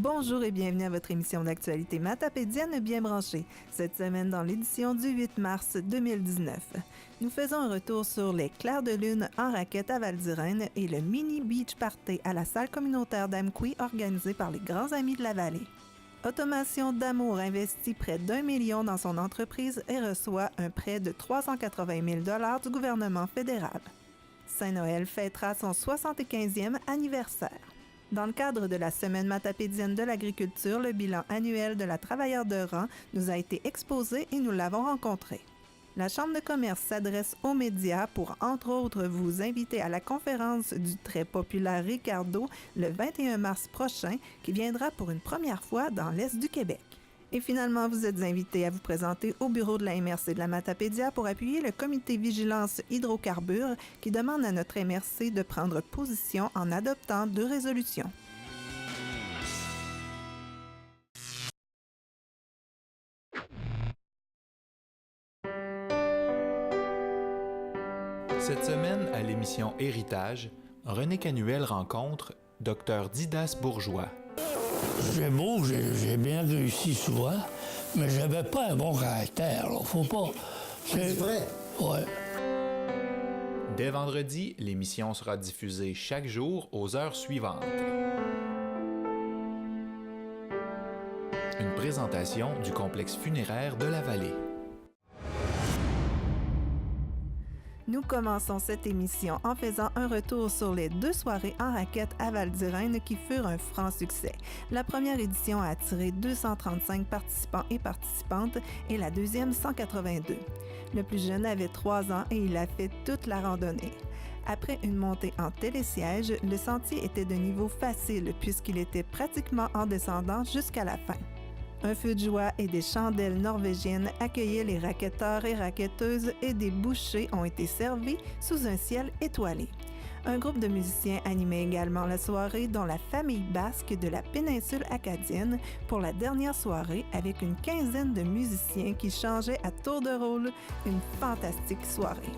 Bonjour et bienvenue à votre émission d'actualité matapédienne bien branchée. Cette semaine dans l'édition du 8 mars 2019. Nous faisons un retour sur les clairs de lune en raquette à Val-d'Irène et le mini beach party à la salle communautaire d'Amqui organisé par les grands amis de la vallée. Automation d'Amour investit près d'1 million dans son entreprise et reçoit un prêt de 380 000 du gouvernement fédéral. Saint-Noël fêtera son 75e anniversaire. Dans le cadre de la Semaine matapédienne de l'agriculture, le bilan annuel de la travailleur de rang nous a été exposé et nous l'avons rencontré. La Chambre de commerce s'adresse aux médias pour, entre autres, vous inviter à la conférence du très populaire Ricardo le 21 mars prochain, qui viendra pour une première fois dans l'Est du Québec. Et finalement, vous êtes invités à vous présenter au bureau de la MRC de la Matapédia pour appuyer le comité vigilance hydrocarbures qui demande à notre MRC de prendre position en adoptant 2 résolutions. Cette semaine, à l'émission Héritage, René Canuel rencontre Dr Didas Bourgeois. J'ai beau, j'ai bien réussi souvent, mais j'avais pas un bon caractère, là. Faut pas... C'est vrai? Ouais. Dès vendredi, l'émission sera diffusée chaque jour aux heures suivantes. Une présentation du complexe funéraire de la Vallée. Nous commençons cette émission en faisant un retour sur les 2 soirées en raquette à Val-d'Irène qui furent un franc succès. La première édition a attiré 235 participants et participantes et la deuxième 182. Le plus jeune avait 3 ans et il a fait toute la randonnée. Après une montée en télésiège, le sentier était de niveau facile puisqu'il était pratiquement en descendant jusqu'à la fin. Un feu de joie et des chandelles norvégiennes accueillaient les raquetteurs et raquetteuses et des bouchées ont été servis sous un ciel étoilé. Un groupe de musiciens animait également la soirée, dont la famille basque de la péninsule acadienne, pour la dernière soirée avec une quinzaine de musiciens qui changeaient à tour de rôle. Une fantastique soirée.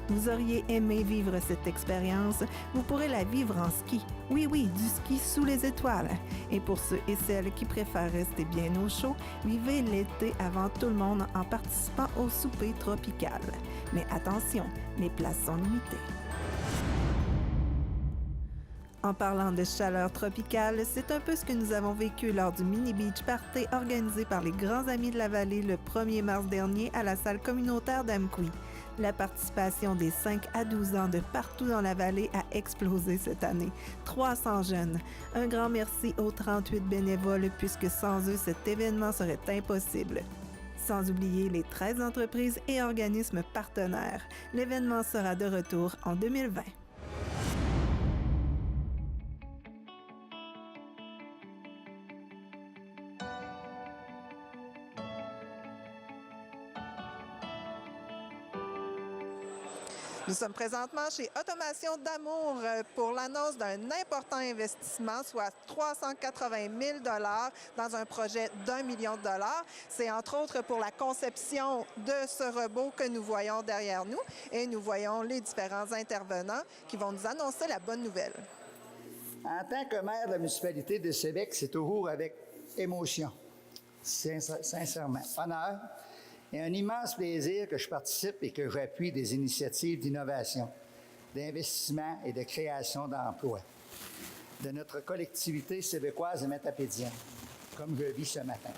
Vous auriez aimé vivre cette expérience, vous pourrez la vivre en ski. Oui, du ski sous les étoiles. Et pour ceux et celles qui préfèrent rester bien au chaud, vivez l'été avant tout le monde en participant au souper tropical. Mais attention, les places sont limitées. En parlant de chaleur tropicale, c'est un peu ce que nous avons vécu lors du Mini Beach Party organisé par les grands amis de la vallée le 1er mars dernier à la salle communautaire d'Amqui. La participation des 5 à 12 ans de partout dans la vallée a explosé cette année. 300 jeunes. Un grand merci aux 38 bénévoles puisque sans eux, cet événement serait impossible. Sans oublier les 13 entreprises et organismes partenaires. L'événement sera de retour en 2020. Nous sommes présentement chez Automation d'Amour pour l'annonce d'un important investissement, soit 380 000 dans un projet d'1 million de dollars. C'est entre autres pour la conception de ce robot que nous voyons derrière nous et nous voyons les différents intervenants qui vont nous annoncer la bonne nouvelle. En tant que maire de la municipalité de Sébec, c'est toujours avec émotion, sincèrement, honneur et un immense plaisir que je participe et que j'appuie des initiatives d'innovation, d'investissement et de création d'emplois de notre collectivité sébécoise et matapédienne, comme je vis ce matin.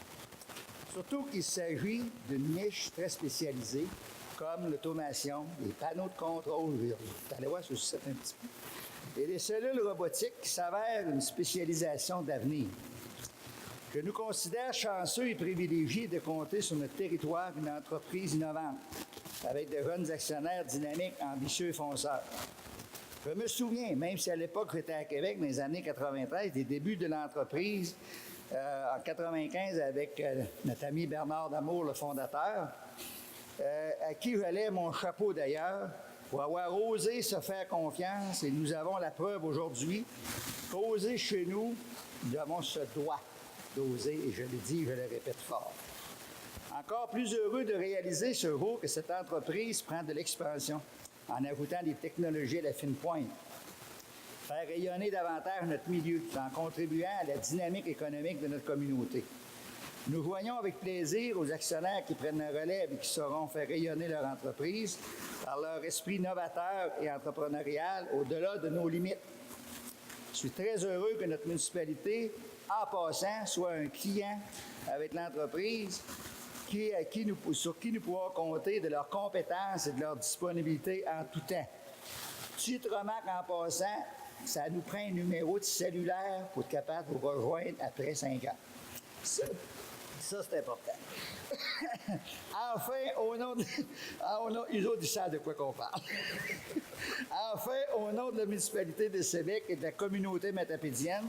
Surtout qu'il s'agit d'une niche très spécialisée, comme l'automation, les panneaux de contrôle, vous allez voir sur ce un petit peu, et les cellules robotiques qui s'avèrent une spécialisation d'avenir. Je nous considère chanceux et privilégiés de compter sur notre territoire une entreprise innovante, avec de jeunes actionnaires dynamiques, ambitieux et fonceurs. Je me souviens, même si à l'époque j'étais à Québec dans les années 93, des débuts de l'entreprise, en 95 avec notre ami Bernard Damour, le fondateur, à qui je lève mon chapeau d'ailleurs, pour avoir osé se faire confiance, et nous avons la preuve aujourd'hui qu'oser chez nous, nous avons ce droit d'oser, et je le dis, je le répète fort. Encore plus heureux de réaliser ce jour que cette entreprise prend de l'expansion en ajoutant des technologies à la fine pointe. faire rayonner davantage notre milieu en contribuant à la dynamique économique de notre communauté. Nous voyons avec plaisir aux actionnaires qui prennent la relève et qui sauront faire rayonner leur entreprise par leur esprit novateur et entrepreneurial au-delà de nos limites. Je suis très heureux que notre municipalité, en passant, soit un client avec l'entreprise sur qui nous pourrons compter de leurs compétences et de leur disponibilité en tout temps. Petite remarque en passant, ça nous prend un numéro de cellulaire pour être capable de vous rejoindre après 5 ans. Ça, c'est important. Enfin, ils autres, ils savent de quoi qu'on parle. Enfin, au nom de la municipalité de Sébec et de la communauté matapédienne,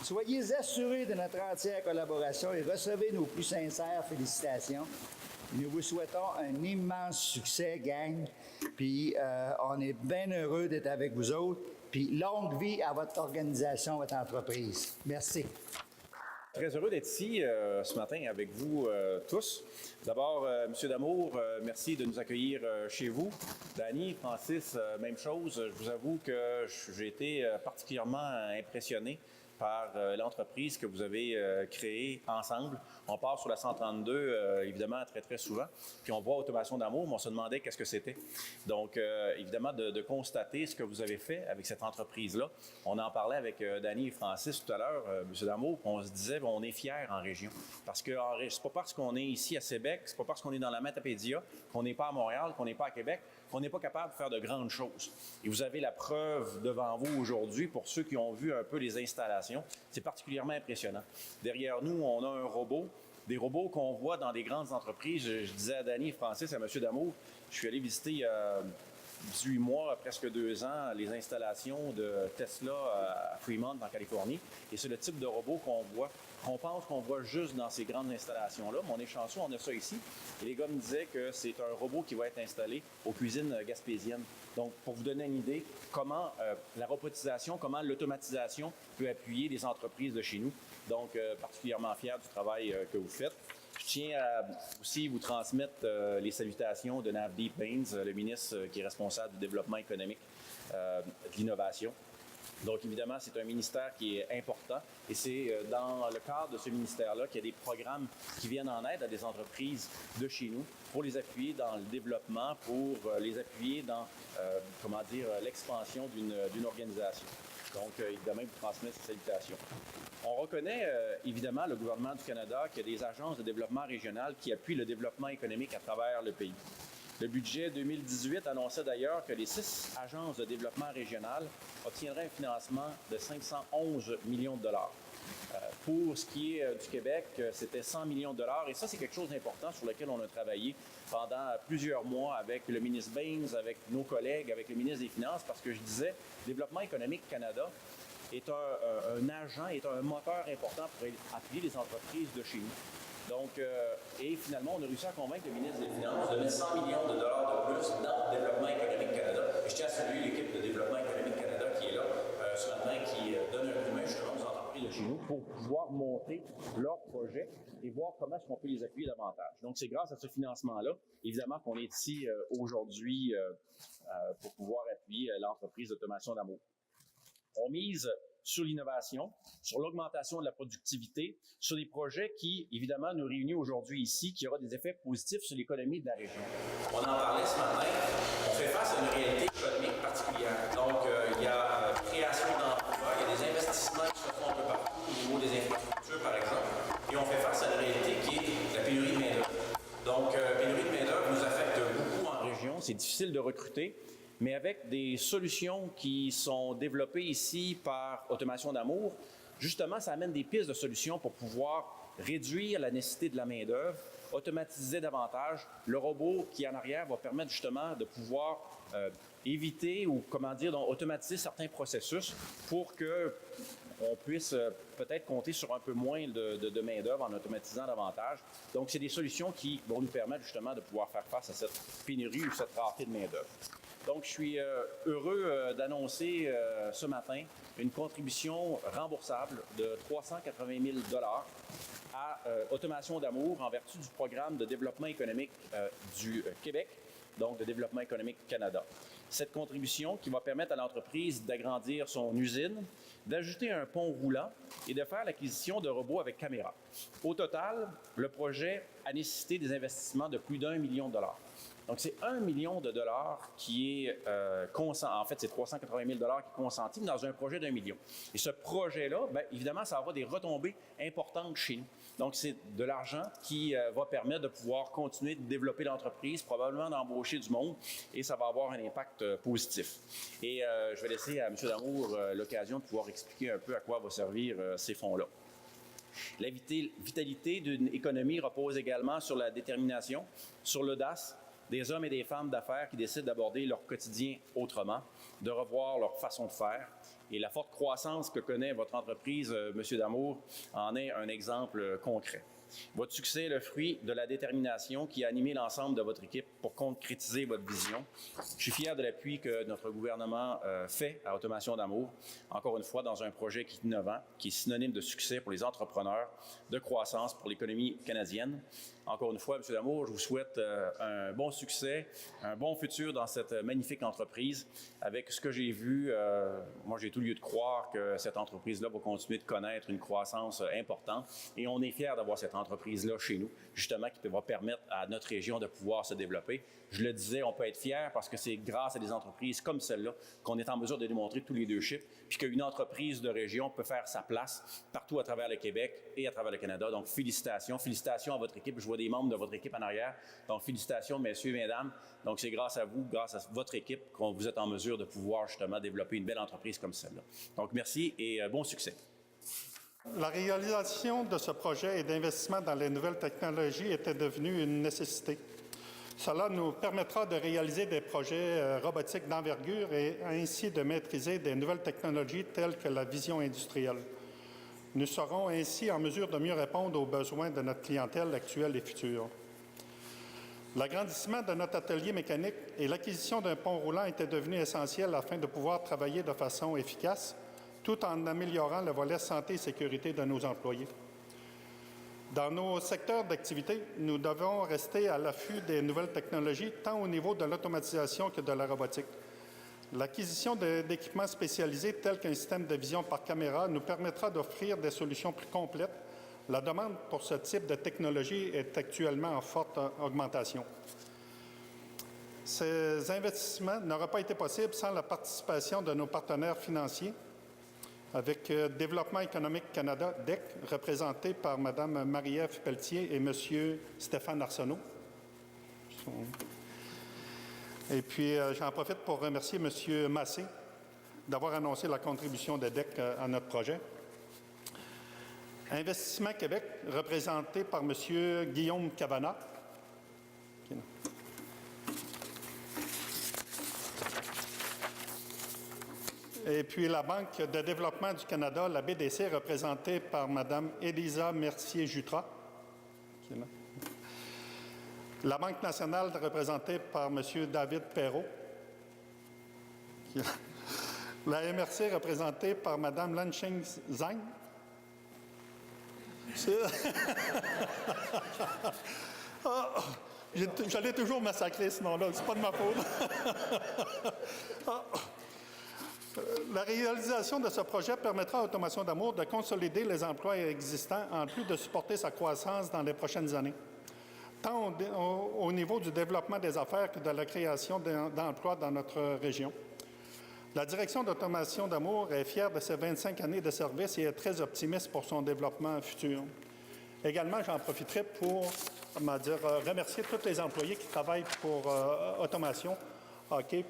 soyez assurés de notre entière collaboration et recevez nos plus sincères félicitations. Nous vous souhaitons un immense succès, gang. Puis, on est bien heureux d'être avec vous autres. Puis, longue vie à votre organisation, à votre entreprise. Merci. Très heureux d'être ici ce matin avec vous tous. D'abord, M. Damour, merci de nous accueillir chez vous. Danny, Francis, même chose. Je vous avoue que j'ai été particulièrement impressionné par l'entreprise que vous avez créée ensemble. On part sur la 132, évidemment, très, très souvent. Puis on voit Automation d'Amour, mais on se demandait qu'est-ce que c'était. Donc, évidemment, de constater ce que vous avez fait avec cette entreprise-là. On en parlait avec Danny et Francis tout à l'heure, M. Damour, on se disait on est fiers en région. Parce que c'est pas parce qu'on est ici à Sébec, c'est pas parce qu'on est dans la Matapédia, qu'on n'est pas à Montréal, qu'on n'est pas à Québec, qu'on n'est pas capable de faire de grandes choses. Et vous avez la preuve devant vous aujourd'hui, pour ceux qui ont vu un peu les installations, c'est particulièrement impressionnant. Derrière nous, on a un robot, des robots qu'on voit dans des grandes entreprises. Je disais à Danny et Francis, à M. Damour, je suis allé visiter il y a 18 mois, presque 2 ans, les installations de Tesla à Fremont, en Californie. Et c'est le type de robot qu'on voit, qu'on pense qu'on voit juste dans ces grandes installations-là. Mais on est chanceux, on a ça ici. Et les gars me disaient que c'est un robot qui va être installé aux cuisines gaspésiennes. Donc, pour vous donner une idée, comment la robotisation, comment l'automatisation peut appuyer les entreprises de chez nous. Donc, particulièrement fier du travail que vous faites. Je tiens à aussi vous transmettre les salutations de Navdeep Bains, le ministre qui est responsable du développement économique, de l'innovation. Donc, évidemment, c'est un ministère qui est important et c'est dans le cadre de ce ministère-là qu'il y a des programmes qui viennent en aide à des entreprises de chez nous pour les appuyer dans le développement, pour les appuyer dans, l'expansion d'une organisation. Donc, évidemment, je vous transmets ces salutations. On reconnaît, évidemment, le gouvernement du Canada qu'il y a des agences de développement régional qui appuient le développement économique à travers le pays. Le budget 2018 annonçait d'ailleurs que les 6 agences de développement régional obtiendraient un financement de 511 millions de dollars. Pour ce qui est du Québec, c'était 100 millions de dollars. Et ça, c'est quelque chose d'important sur lequel on a travaillé pendant plusieurs mois avec le ministre Bains, avec nos collègues, avec le ministre des Finances, parce que je disais, Développement économique Canada est un agent, est un moteur important pour appuyer les entreprises de chez nous. Donc, et finalement, on a réussi à convaincre le ministre des Finances de mettre 100 millions de dollars de plus dans le Développement économique Canada. Et je tiens à saluer l'équipe de Développement économique Canada qui est là ce matin, qui donne un coup de main justement aux entreprises de chez nous pour pouvoir monter leurs projets et voir comment est-ce qu'on peut les appuyer davantage. Donc, c'est grâce à ce financement-là, évidemment, qu'on est ici aujourd'hui pour pouvoir appuyer l'entreprise d'Automation d'Amour. On mise sur l'innovation, sur l'augmentation de la productivité, sur des projets qui, évidemment, nous réunissent aujourd'hui ici, qui aura des effets positifs sur l'économie de la région. On en parlait ce matin, on fait face à une réalité économique particulière. Donc, il y a création d'emplois, il y a des investissements qui se font un peu partout, au niveau des infrastructures, par exemple, et on fait face à une réalité qui est la pénurie de main-d'œuvre. Donc, pénurie de main-d'œuvre nous affecte beaucoup en région, c'est difficile de recruter. Mais avec des solutions qui sont développées ici par Automation d'Amour, justement, ça amène des pistes de solutions pour pouvoir réduire la nécessité de la main-d'œuvre, automatiser davantage. Le robot qui est en arrière va permettre justement de pouvoir éviter ou, automatiser certains processus pour que on puisse peut-être compter sur un peu moins de main-d'œuvre en automatisant davantage. Donc, c'est des solutions qui vont nous permettre justement de pouvoir faire face à cette pénurie ou cette rareté de main-d'œuvre. Donc, je suis heureux d'annoncer ce matin une contribution remboursable de 380 000 $ à Automation d'Amour en vertu du programme de développement économique du Québec donc de Développement économique Canada. Cette contribution qui va permettre à l'entreprise d'agrandir son usine, d'ajouter un pont roulant et de faire l'acquisition de robots avec caméra. Au total, le projet a nécessité des investissements de plus d'1 million de dollars. Donc, c'est 1 million de dollars qui est en fait, c'est 380 000 dollars qui est consenti dans un projet d'1 million. Et ce projet-là, bien, évidemment, ça va avoir des retombées importantes chez nous. Donc, c'est de l'argent qui va permettre de pouvoir continuer de développer l'entreprise, probablement d'embaucher du monde, et ça va avoir un impact positif. Et je vais laisser à M. Damour l'occasion de pouvoir expliquer un peu à quoi vont servir ces fonds-là. La vitalité d'une économie repose également sur la détermination, sur l'audace des hommes et des femmes d'affaires qui décident d'aborder leur quotidien autrement, de revoir leur façon de faire. Et la forte croissance que connaît votre entreprise, M. Damour, en est un exemple concret. Votre succès est le fruit de la détermination qui a animé l'ensemble de votre équipe pour concrétiser votre vision. Je suis fier de l'appui que notre gouvernement fait à Automation Damour, encore une fois dans un projet qui est innovant, qui est synonyme de succès pour les entrepreneurs, de croissance pour l'économie canadienne. Encore une fois, M. Damour, je vous souhaite un bon succès, un bon futur dans cette magnifique entreprise. Avec ce que j'ai vu, moi, j'ai tout lieu de croire que cette entreprise-là va continuer de connaître une croissance importante. Et on est fiers d'avoir cette entreprise-là chez nous, justement, qui va permettre à notre région de pouvoir se développer. Je le disais, on peut être fiers parce que c'est grâce à des entreprises comme celle-là qu'on est en mesure de démontrer tous les leadership, puis qu'une entreprise de région peut faire sa place partout à travers le Québec et à travers le Canada. Donc, félicitations. Félicitations à votre équipe. Je vois des membres de votre équipe en arrière. Donc, félicitations, messieurs et mesdames. Donc, c'est grâce à vous, grâce à votre équipe, que vous êtes en mesure de pouvoir justement développer une belle entreprise comme celle-là. Donc, merci et bon succès. La réalisation de ce projet et d'investissement dans les nouvelles technologies était devenue une nécessité. Cela nous permettra de réaliser des projets robotiques d'envergure et ainsi de maîtriser des nouvelles technologies telles que la vision industrielle. Nous serons ainsi en mesure de mieux répondre aux besoins de notre clientèle actuelle et future. L'agrandissement de notre atelier mécanique et l'acquisition d'un pont roulant étaient devenus essentiels afin de pouvoir travailler de façon efficace, tout en améliorant le volet santé et sécurité de nos employés. Dans nos secteurs d'activité, nous devons rester à l'affût des nouvelles technologies, tant au niveau de l'automatisation que de la robotique. L'acquisition d'équipements spécialisés tels qu'un système de vision par caméra nous permettra d'offrir des solutions plus complètes. La demande pour ce type de technologie est actuellement en forte augmentation. Ces investissements n'auraient pas été possibles sans la participation de nos partenaires financiers, avec Développement économique Canada, DEC, représenté par Mme Marie-Ève Pelletier et M. Stéphane Arsenault. Et puis, j'en profite pour remercier M. Massé d'avoir annoncé la contribution de DEC à notre projet. Investissement Québec, représenté par M. Guillaume Cavana. Et puis la Banque de développement du Canada, la BDC, représentée par Mme Élisa Mercier-Jutras. La Banque nationale, représentée par M. David Perrault. La MRC, représentée par Mme Lancheng Zhang. J'allais toujours massacrer ce nom-là, c'est pas de ma faute. La réalisation de ce projet permettra à Automation Damour de consolider les emplois existants en plus de supporter sa croissance dans les prochaines années, tant au niveau du développement des affaires que de la création d'emplois dans notre région. La direction d'Automation Damour est fière de ses 25 années de service et est très optimiste pour son développement futur. Également, j'en profiterai pour remercier tous les employés qui travaillent pour Automation,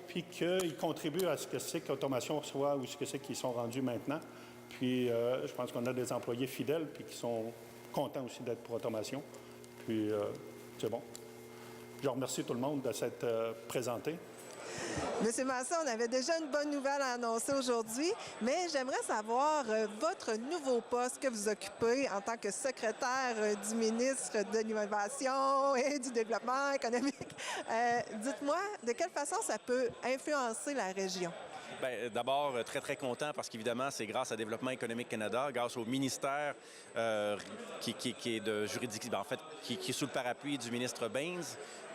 puis qu'ils contribuent à ce que c'est qu'Automation soit ou ce que c'est qu'ils sont rendus maintenant. Puis, je pense qu'on a des employés fidèles puis qui sont contents aussi d'être pour Automation. Puis, c'est bon. Je remercie tout le monde de s'être présenté. Monsieur Masson, on avait déjà une bonne nouvelle à annoncer aujourd'hui, mais j'aimerais savoir votre nouveau poste que vous occupez en tant que secrétaire du ministre de l'Innovation et du Développement économique. Dites-moi, de quelle façon ça peut influencer la région? Bien, d'abord, très, très content parce qu'évidemment, c'est grâce à Développement économique Canada, grâce au ministère qui est de juridiction, en fait, qui est sous le parapluie du ministre Baines.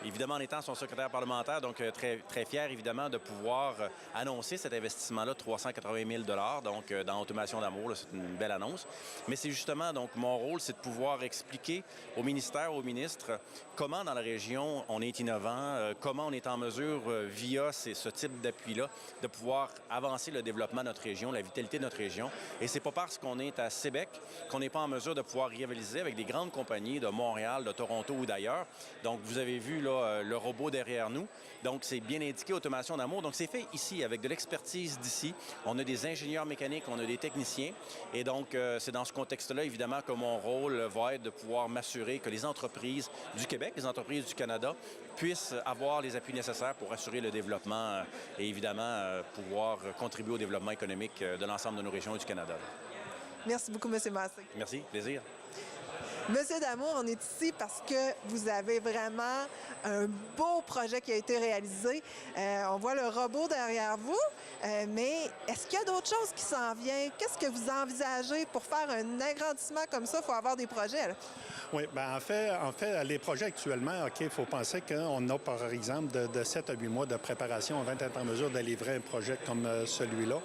Évidemment, en étant son secrétaire parlementaire, donc très, très fier, évidemment, de pouvoir annoncer cet investissement-là de 380 000 donc dans Automation d'amour. C'est une belle annonce. Mais c'est justement, donc, mon rôle, c'est de pouvoir expliquer au ministère, au ministre, comment dans la région on est innovant, comment on est en mesure, via ce type d'appui-là, de pouvoir avancer le développement de notre région, la vitalité de notre région. Et c'est pas parce qu'on est à Sébec qu'on n'est pas en mesure de pouvoir rivaliser avec des grandes compagnies de Montréal, de Toronto ou d'ailleurs. Donc, vous avez vu, là, le robot derrière nous. Donc, c'est bien indiqué Automation d'amour. Donc, c'est fait ici, avec de l'expertise d'ici. On a des ingénieurs mécaniques, on a des techniciens. Et donc, c'est dans ce contexte-là, évidemment, que mon rôle va être de pouvoir m'assurer que les entreprises du Québec, les entreprises du Canada, puissent avoir les appuis nécessaires pour assurer le développement et, évidemment, pouvoir contribuer au développement économique de l'ensemble de nos régions et du Canada. Merci beaucoup, M. Massé. Merci, plaisir. Monsieur Damour, on est ici parce que vous avez vraiment un beau projet qui a été réalisé. On voit le robot derrière vous, mais est-ce qu'il y a d'autres choses qui s'en viennent? Qu'est-ce que vous envisagez pour faire un agrandissement comme ça? Il faut avoir des projets, là. Oui, bien en fait, les projets actuellement, OK, il faut penser qu'on a, par exemple, de 7 à 8 mois de préparation avant d'être en mesure de livrer un projet comme celui-là.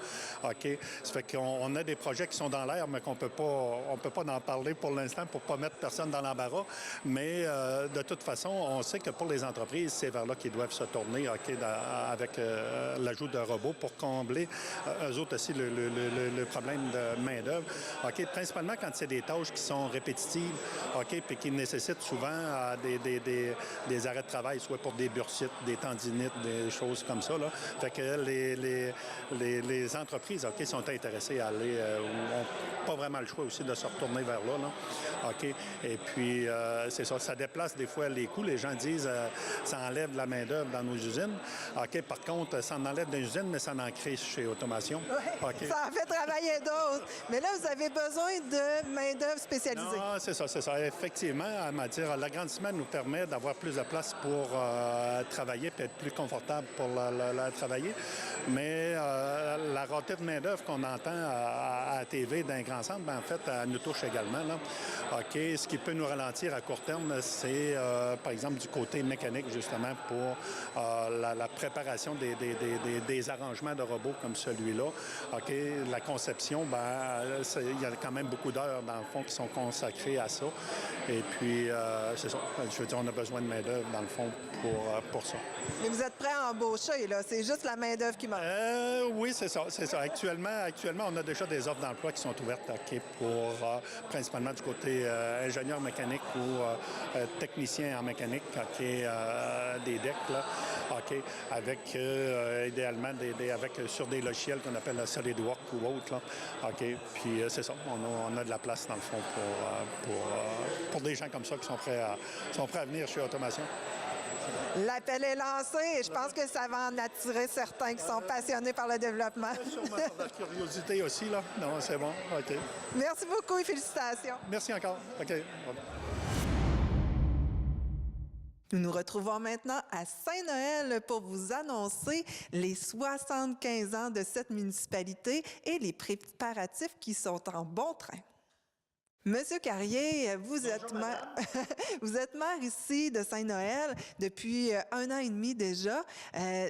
OK? Ça fait qu'on a des projets qui sont dans l'air, mais qu'on peut pas en parler pour l'instant pour ne pas mettre personne dans l'embarras. Mais de toute façon, on sait que pour les entreprises, c'est vers là qu'ils doivent se tourner, OK, avec l'ajout de robots pour combler, eux autres aussi, le problème de main-d'œuvre. OK? Principalement quand c'est des tâches qui sont répétitives, OK, puis qui nécessitent souvent des arrêts de travail, soit pour des bursites, des tendinites, des choses comme ça, là. Fait que les entreprises, OK, sont intéressées à aller, ou n'ont pas vraiment le choix aussi de se retourner vers là. OK? Et puis, c'est ça, ça déplace des fois les coûts. Les gens disent ça enlève de la main-d'œuvre dans nos usines. OK? Par contre, ça en enlève dans les usines, mais ça en crée chez Automation. Oui, OK? ça en fait travailler d'autres. Mais là, vous avez besoin de main-d'œuvre spécialisée. Non, c'est ça. Effectivement, à dire, l'agrandissement nous permet d'avoir plus de place pour travailler et être plus confortable pour la travailler. Mais la rareté de main-d'œuvre qu'on entend à la TV d'un grand centre, bien, en fait, elle nous touche également, là. OK, ce qui peut nous ralentir à court terme, c'est, par exemple, du côté mécanique, justement, pour la préparation des arrangements de robots comme celui-là. OK, la conception, bien, il y a quand même beaucoup d'heures, dans le fond, qui sont consacrées à ça. Et puis, c'est ça. Je veux dire, on a besoin de main-d'œuvre, dans le fond, pour ça. Mais vous êtes prêts à embaucher, là? C'est juste la main-d'œuvre qui manque. Oui, c'est ça. Actuellement, on a déjà des offres d'emploi qui sont ouvertes, OK, pour principalement du côté ingénieur mécanique ou technicien en mécanique, OK, des decks, là, OK, avec idéalement sur des logiciels qu'on appelle SolidWorks ou autres, là, OK. Puis c'est ça, on a de la place, dans le fond, pour des gens comme ça qui sont prêts à venir chez Automation. L'appel est lancé et je pense que ça va en attirer certains qui sont passionnés par le développement. Sûrement par la curiosité aussi, là. Non, c'est bon, OK. Merci beaucoup et félicitations. Merci encore. OK. Nous nous retrouvons maintenant à Saint-Noël pour vous annoncer les 75 ans de cette municipalité et les préparatifs qui sont en bon train. Monsieur Carrier, vous êtes maire ici de Saint-Noël depuis 1 an et demi déjà.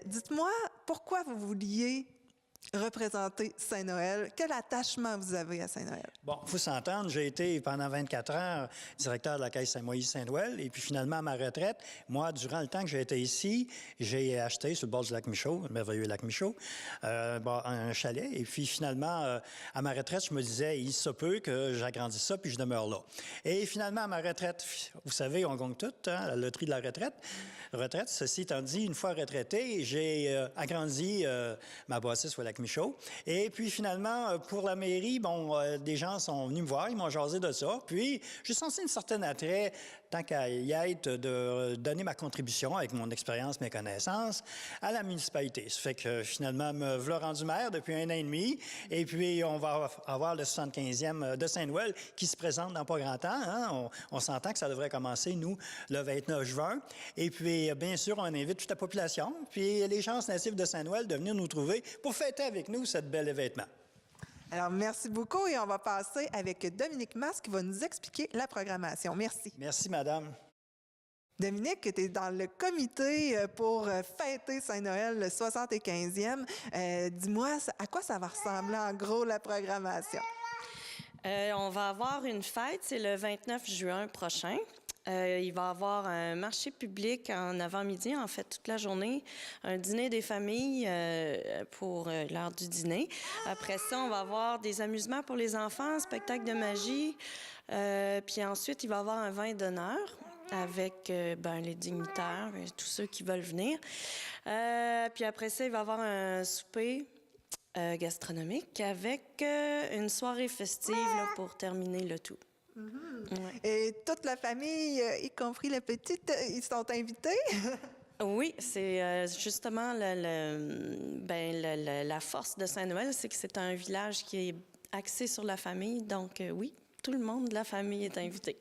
Dites-moi, pourquoi vous vouliez représenter Saint-Noël? Quel attachement vous avez à Saint-Noël? Bon, il faut s'entendre, j'ai été pendant 24 ans directeur de la Caisse Saint-Moïse-Saint-Noël et puis finalement à ma retraite, moi, durant le temps que j'ai été ici, j'ai acheté sur le bord du lac Michaud, le merveilleux lac Michaud, un chalet et puis finalement, à ma retraite, je me disais, il se peut que j'agrandisse ça puis je demeure là. Et finalement, à ma retraite, vous savez, on gagne tout, hein, la loterie de la retraite. Ceci étant dit, une fois retraité, j'ai agrandi ma bâtisse au lac Michaud. Et puis finalement, pour la mairie, des gens sont venus me voir, ils m'ont jasé de ça. Puis j'ai senti un certain attrait, tant qu'à y être, de donner ma contribution avec mon expérience, mes connaissances, à la municipalité. Ça fait que finalement, me voilà rendu maire depuis 1 an et demi. Et puis, on va avoir le 75e de Saint-Noël qui se présente dans pas grand temps. Hein? On s'entend que ça devrait commencer, nous, le 29 juin. Et puis, bien sûr, on invite toute la population, puis les gens natifs de Saint-Noël de venir nous trouver pour fêter avec nous ce bel événement. Alors, merci beaucoup et on va passer avec Dominique Mas qui va nous expliquer la programmation. Merci. Merci, madame. Dominique, tu es dans le comité pour fêter Saint-Noël, le 75e. Dis-moi, à quoi ça va ressembler en gros la programmation? On va avoir une fête, c'est le 29 juin prochain. Il va y avoir un marché public en avant-midi, en fait, toute la journée. Un dîner des familles pour l'heure du dîner. Après ça, on va avoir des amusements pour les enfants, un spectacle de magie. Puis ensuite, il va y avoir un vin d'honneur avec les dignitaires et tous ceux qui veulent venir. Puis après ça, il va y avoir un souper gastronomique avec une soirée festive là, pour terminer le tout. Ouais. Et toute la famille, y compris la petite, ils sont invités? Oui, c'est justement la force de Saint-Noël, c'est que c'est un village qui est axé sur la famille. Donc oui, tout le monde de la famille est invité.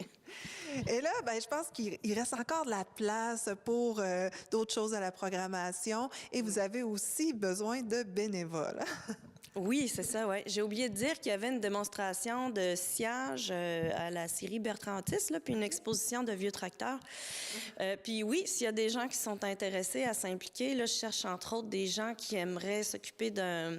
Et là, je pense qu'il reste encore de la place pour d'autres choses à la programmation. Et vous avez aussi besoin de bénévoles. Oui, c'est ça, oui. J'ai oublié de dire qu'il y avait une démonstration de sciage à la scierie Bertrand-Otis, puis une exposition de vieux tracteurs. Puis oui, s'il y a des gens qui sont intéressés à s'impliquer, là, je cherche entre autres des gens qui aimeraient s'occuper d'un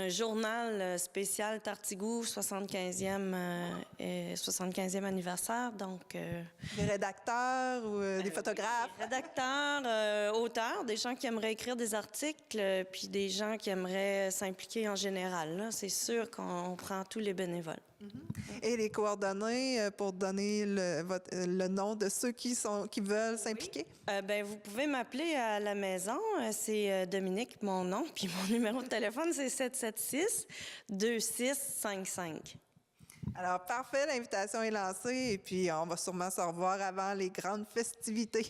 journal spécial Tartigou, 75e anniversaire. Donc, des rédacteurs ou des photographes? Des rédacteurs, auteurs, des gens qui aimeraient écrire des articles, puis des gens qui aimeraient s'impliquer en général. Là, c'est sûr qu'on prend tous les bénévoles. Et les coordonnées pour donner le nom de ceux qui veulent s'impliquer? Vous pouvez m'appeler à la maison. C'est Dominique, mon nom, puis mon numéro de téléphone, c'est 776-2655. Alors, parfait, l'invitation est lancée et puis on va sûrement se revoir avant les grandes festivités.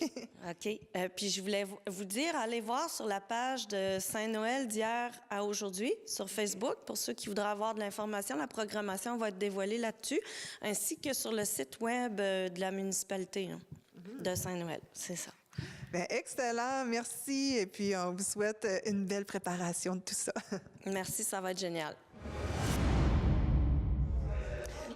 OK. Puis je voulais vous dire, allez voir sur la page de Saint-Noël d'hier à aujourd'hui sur Facebook pour ceux qui voudraient avoir de l'information. La programmation va être dévoilée là-dessus, ainsi que sur le site web de la municipalité de Saint-Noël. C'est ça. Bien, excellent, merci. Et puis, on vous souhaite une belle préparation de tout ça. Merci, ça va être génial.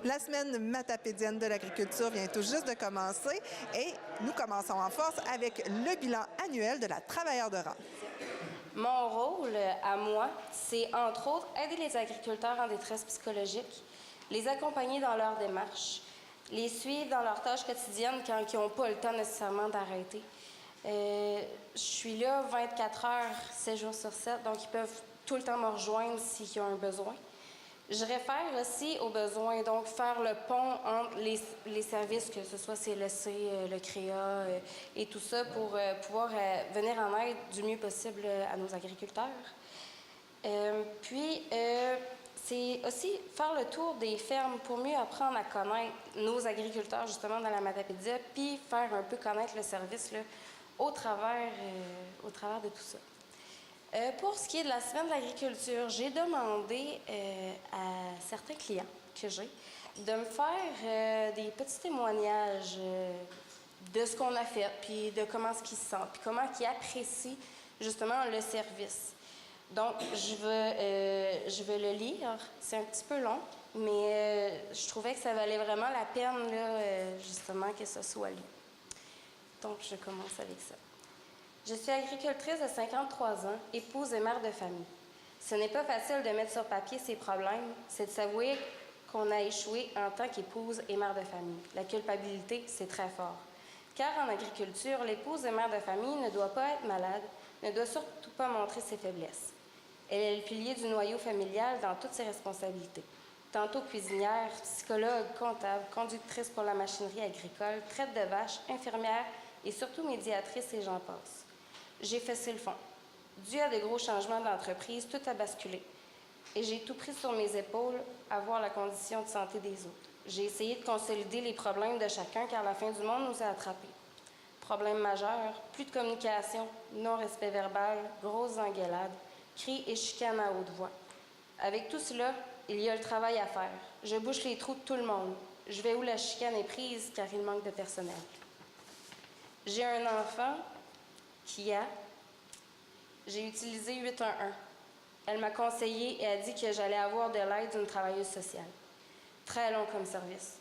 La semaine matapédienne de l'agriculture vient tout juste de commencer et nous commençons en force avec le bilan annuel de la travailleur de rang. Mon rôle, à moi, c'est entre autres aider les agriculteurs en détresse psychologique, les accompagner dans leur démarche, les suivre dans leurs tâches quotidiennes quand ils n'ont pas le temps nécessairement d'arrêter. Je suis là 24 heures, 7 jours sur 7, donc ils peuvent tout le temps me rejoindre s'ils ont un besoin. Je réfère aussi aux besoins, donc faire le pont entre les services, que ce soit CLSC, le CREA et tout ça, pour pouvoir venir en aide du mieux possible à nos agriculteurs. Puis, c'est aussi faire le tour des fermes pour mieux apprendre à connaître nos agriculteurs, justement, dans la Matapédia, puis faire un peu connaître le service là, au travers de tout ça. Pour ce qui est de la semaine de l'agriculture, j'ai demandé à certains clients que j'ai de me faire des petits témoignages de ce qu'on a fait, puis de comment ce qu'ils se sentent, puis comment ils apprécient justement le service. Donc, je veux le lire. C'est un petit peu long, mais je trouvais que ça valait vraiment la peine, là, justement, que ce soit lu. Donc, je commence avec ça. Je suis agricultrice de 53 ans, épouse et mère de famille. Ce n'est pas facile de mettre sur papier ses problèmes, c'est de s'avouer qu'on a échoué en tant qu'épouse et mère de famille. La culpabilité, c'est très fort. Car en agriculture, l'épouse et mère de famille ne doit pas être malade, ne doit surtout pas montrer ses faiblesses. Elle est le pilier du noyau familial dans toutes ses responsabilités. Tantôt cuisinière, psychologue, comptable, conductrice pour la machinerie agricole, traite de vaches, infirmière et surtout médiatrice et j'en passe. J'ai fessé le fond. Dû à de gros changements d'entreprise, tout a basculé. Et j'ai tout pris sur mes épaules à voir la condition de santé des autres. J'ai essayé de consolider les problèmes de chacun car la fin du monde nous a attrapés. Problèmes majeurs, plus de communication, non-respect verbal, grosses engueulades, cris et chicanes à haute voix. Avec tout cela, il y a le travail à faire. Je bouche les trous de tout le monde. Je vais où la chicane est prise car il manque de personnel. J'ai un enfant j'ai utilisé 811. Elle m'a conseillé et a dit que j'allais avoir de l'aide d'une travailleuse sociale. Très long comme service.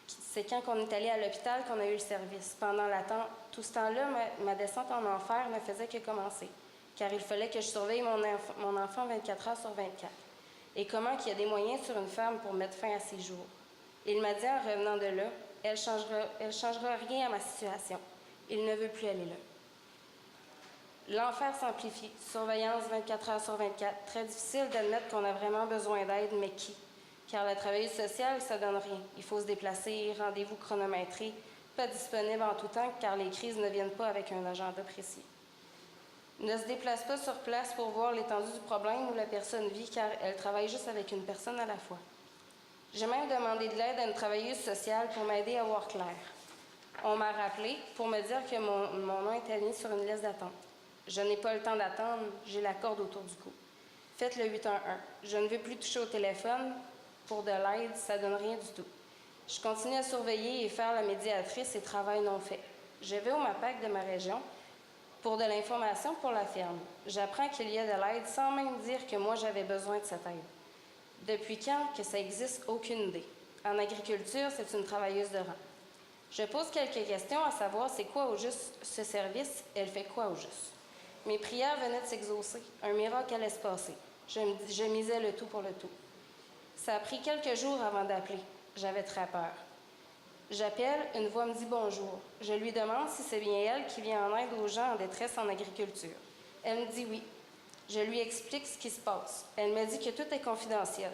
C'est quand on est allé à l'hôpital qu'on a eu le service. Pendant l'attente, tout ce temps-là, ma descente en enfer ne faisait que commencer, car il fallait que je surveille mon enfant 24 heures sur 24. Et comment qu'il y a des moyens sur une femme pour mettre fin à ses jours. Il m'a dit en revenant de là, elle changera rien à ma situation. Il ne veut plus aller là. L'enfer s'amplifie. Surveillance 24 heures sur 24. Très difficile d'admettre qu'on a vraiment besoin d'aide, mais qui? Car la travailleuse sociale, ça donne rien. Il faut se déplacer, rendez-vous chronométré, pas disponible en tout temps, car les crises ne viennent pas avec un agenda précis. Ne se déplace pas sur place pour voir l'étendue du problème où la personne vit, car elle travaille juste avec une personne à la fois. J'ai même demandé de l'aide à une travailleuse sociale pour m'aider à voir clair. On m'a rappelé pour me dire que mon nom était mis sur une liste d'attente. Je n'ai pas le temps d'attendre, j'ai la corde autour du cou. Faites le 811. Je ne veux plus toucher au téléphone pour de l'aide, ça ne donne rien du tout. Je continue à surveiller et faire la médiatrice et travail non fait. Je vais au MAPAC de ma région pour de l'information pour la ferme. J'apprends qu'il y a de l'aide sans même dire que moi j'avais besoin de cette aide. Depuis quand que ça existe, aucune idée. En agriculture, c'est une travailleuse de rang. Je pose quelques questions à savoir c'est quoi au juste ce service, elle fait quoi au juste. Mes prières venaient de s'exaucer, un miracle allait se passer. Je misais le tout pour le tout. Ça a pris quelques jours avant d'appeler. J'avais très peur. J'appelle, une voix me dit bonjour. Je lui demande si c'est bien elle qui vient en aide aux gens en détresse en agriculture. Elle me dit oui. Je lui explique ce qui se passe. Elle me dit que tout est confidentiel.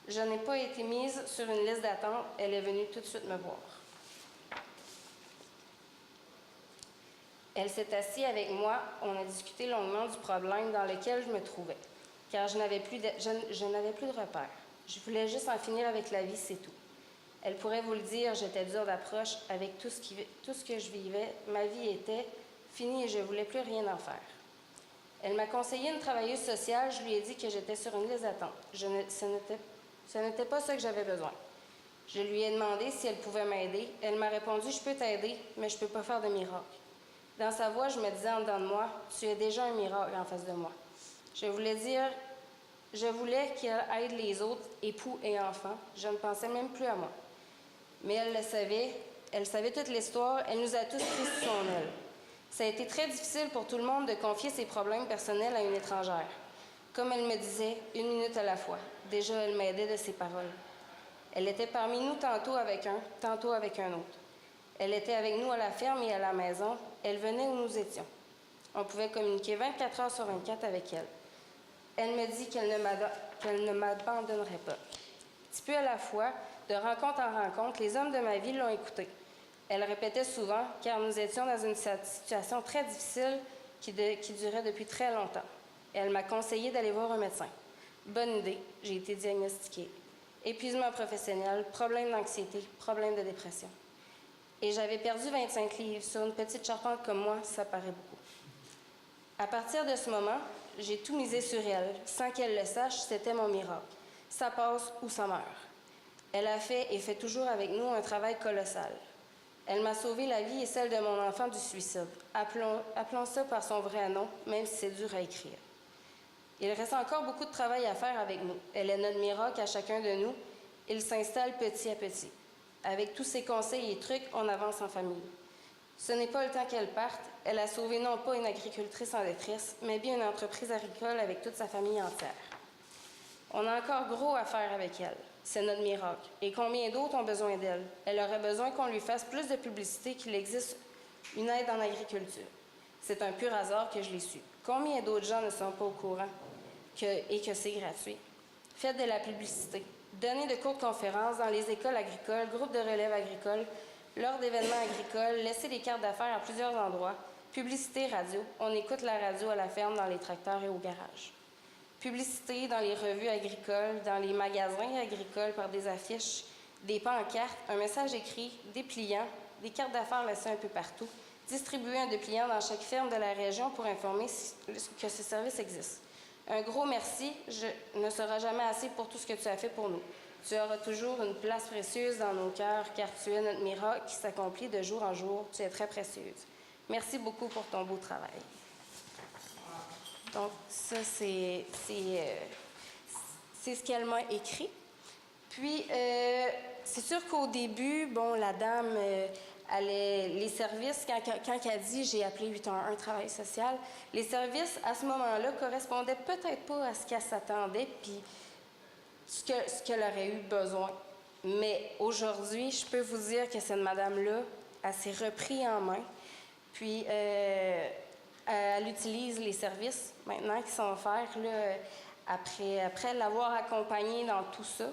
Je n'ai pas été mise sur une liste d'attente. Elle est venue tout de suite me voir. Elle s'est assise avec moi. On a discuté longuement du problème dans lequel je me trouvais, car je n'avais plus de repères. Je voulais juste en finir avec la vie, c'est tout. Elle pourrait vous le dire, j'étais dure d'approche avec tout ce que je vivais. Ma vie était finie et je ne voulais plus rien en faire. Elle m'a conseillé une travailleuse sociale. Je lui ai dit que j'étais sur une liste d'attente. Ce n'était pas ça que j'avais besoin. Je lui ai demandé si elle pouvait m'aider. Elle m'a répondu, je peux t'aider, mais je ne peux pas faire de miracle. Dans sa voix, je me disais en dedans de moi, tu es déjà un miracle en face de moi. Je voulais qu'elle aide les autres, époux et enfants. Je ne pensais même plus à moi. Mais elle le savait. Elle savait toute l'histoire. Elle nous a tous pris sous son aile. Ça a été très difficile pour tout le monde de confier ses problèmes personnels à une étrangère. Comme elle me disait, 1 minute à la fois. Déjà, elle m'aidait de ses paroles. Elle était parmi nous tantôt avec un, tantôt avec un autre. Elle était avec nous à la ferme et à la maison. Elle venait où nous étions. On pouvait communiquer 24 heures sur 24 avec elle. Elle me dit qu'elle ne m'abandonnerait pas. Petit peu à la fois, de rencontre en rencontre, les hommes de ma vie l'ont écoutée. Elle répétait souvent, car nous étions dans une situation très difficile qui durait depuis très longtemps. Elle m'a conseillé d'aller voir un médecin. Bonne idée, j'ai été diagnostiquée. Épuisement professionnel, problème d'anxiété, problème de dépression. Et j'avais perdu 25 livres. Sur une petite charpente comme moi, ça paraît beaucoup. À partir de ce moment, j'ai tout misé sur elle. Sans qu'elle le sache, c'était mon miracle. Ça passe ou ça meurt. Elle a fait et fait toujours avec nous un travail colossal. Elle m'a sauvé la vie et celle de mon enfant du suicide. Appelons ça par son vrai nom, même si c'est dur à écrire. Il reste encore beaucoup de travail à faire avec nous. Elle est notre miracle à chacun de nous. Il s'installe petit à petit. Avec tous ses conseils et trucs, on avance en famille. Ce n'est pas le temps qu'elle parte. Elle a sauvé non pas une agricultrice en détresse, mais bien une entreprise agricole avec toute sa famille entière. On a encore gros à faire avec elle. C'est notre miracle. Et combien d'autres ont besoin d'elle? Elle aurait besoin qu'on lui fasse plus de publicité qu'il existe une aide en agriculture. C'est un pur hasard que je l'ai su. Combien d'autres gens ne sont pas au courant et que c'est gratuit? Faites de la publicité. Donnez de courtes conférences dans les écoles agricoles, groupes de relève agricole, lors d'événements agricoles, laissez des cartes d'affaires à plusieurs endroits, publicité radio, on écoute la radio à la ferme, dans les tracteurs et au garage. Publicité dans les revues agricoles, dans les magasins agricoles par des affiches, des pancartes, un message écrit, dépliants, des cartes d'affaires laissées un peu partout, distribuer un dépliant dans chaque ferme de la région pour informer que ce service existe. Un gros merci, ne sera jamais assez pour tout ce que tu as fait pour nous. Tu auras toujours une place précieuse dans nos cœurs, car tu es notre miracle qui s'accomplit de jour en jour. Tu es très précieuse. Merci beaucoup pour ton beau travail. Donc, ça, c'est ce qu'elle m'a écrit. Puis, c'est sûr qu'au début, bon, la dame, les services, quand elle dit « j'ai appelé 811 travail social », les services, à ce moment-là, correspondaient peut-être pas à ce qu'elle s'attendait, puis ce qu'elle aurait eu besoin. Mais aujourd'hui, je peux vous dire que cette madame-là, elle s'est reprise en main, puis elle utilise les services maintenant qui sont offerts, là, après l'avoir accompagnée dans tout ça.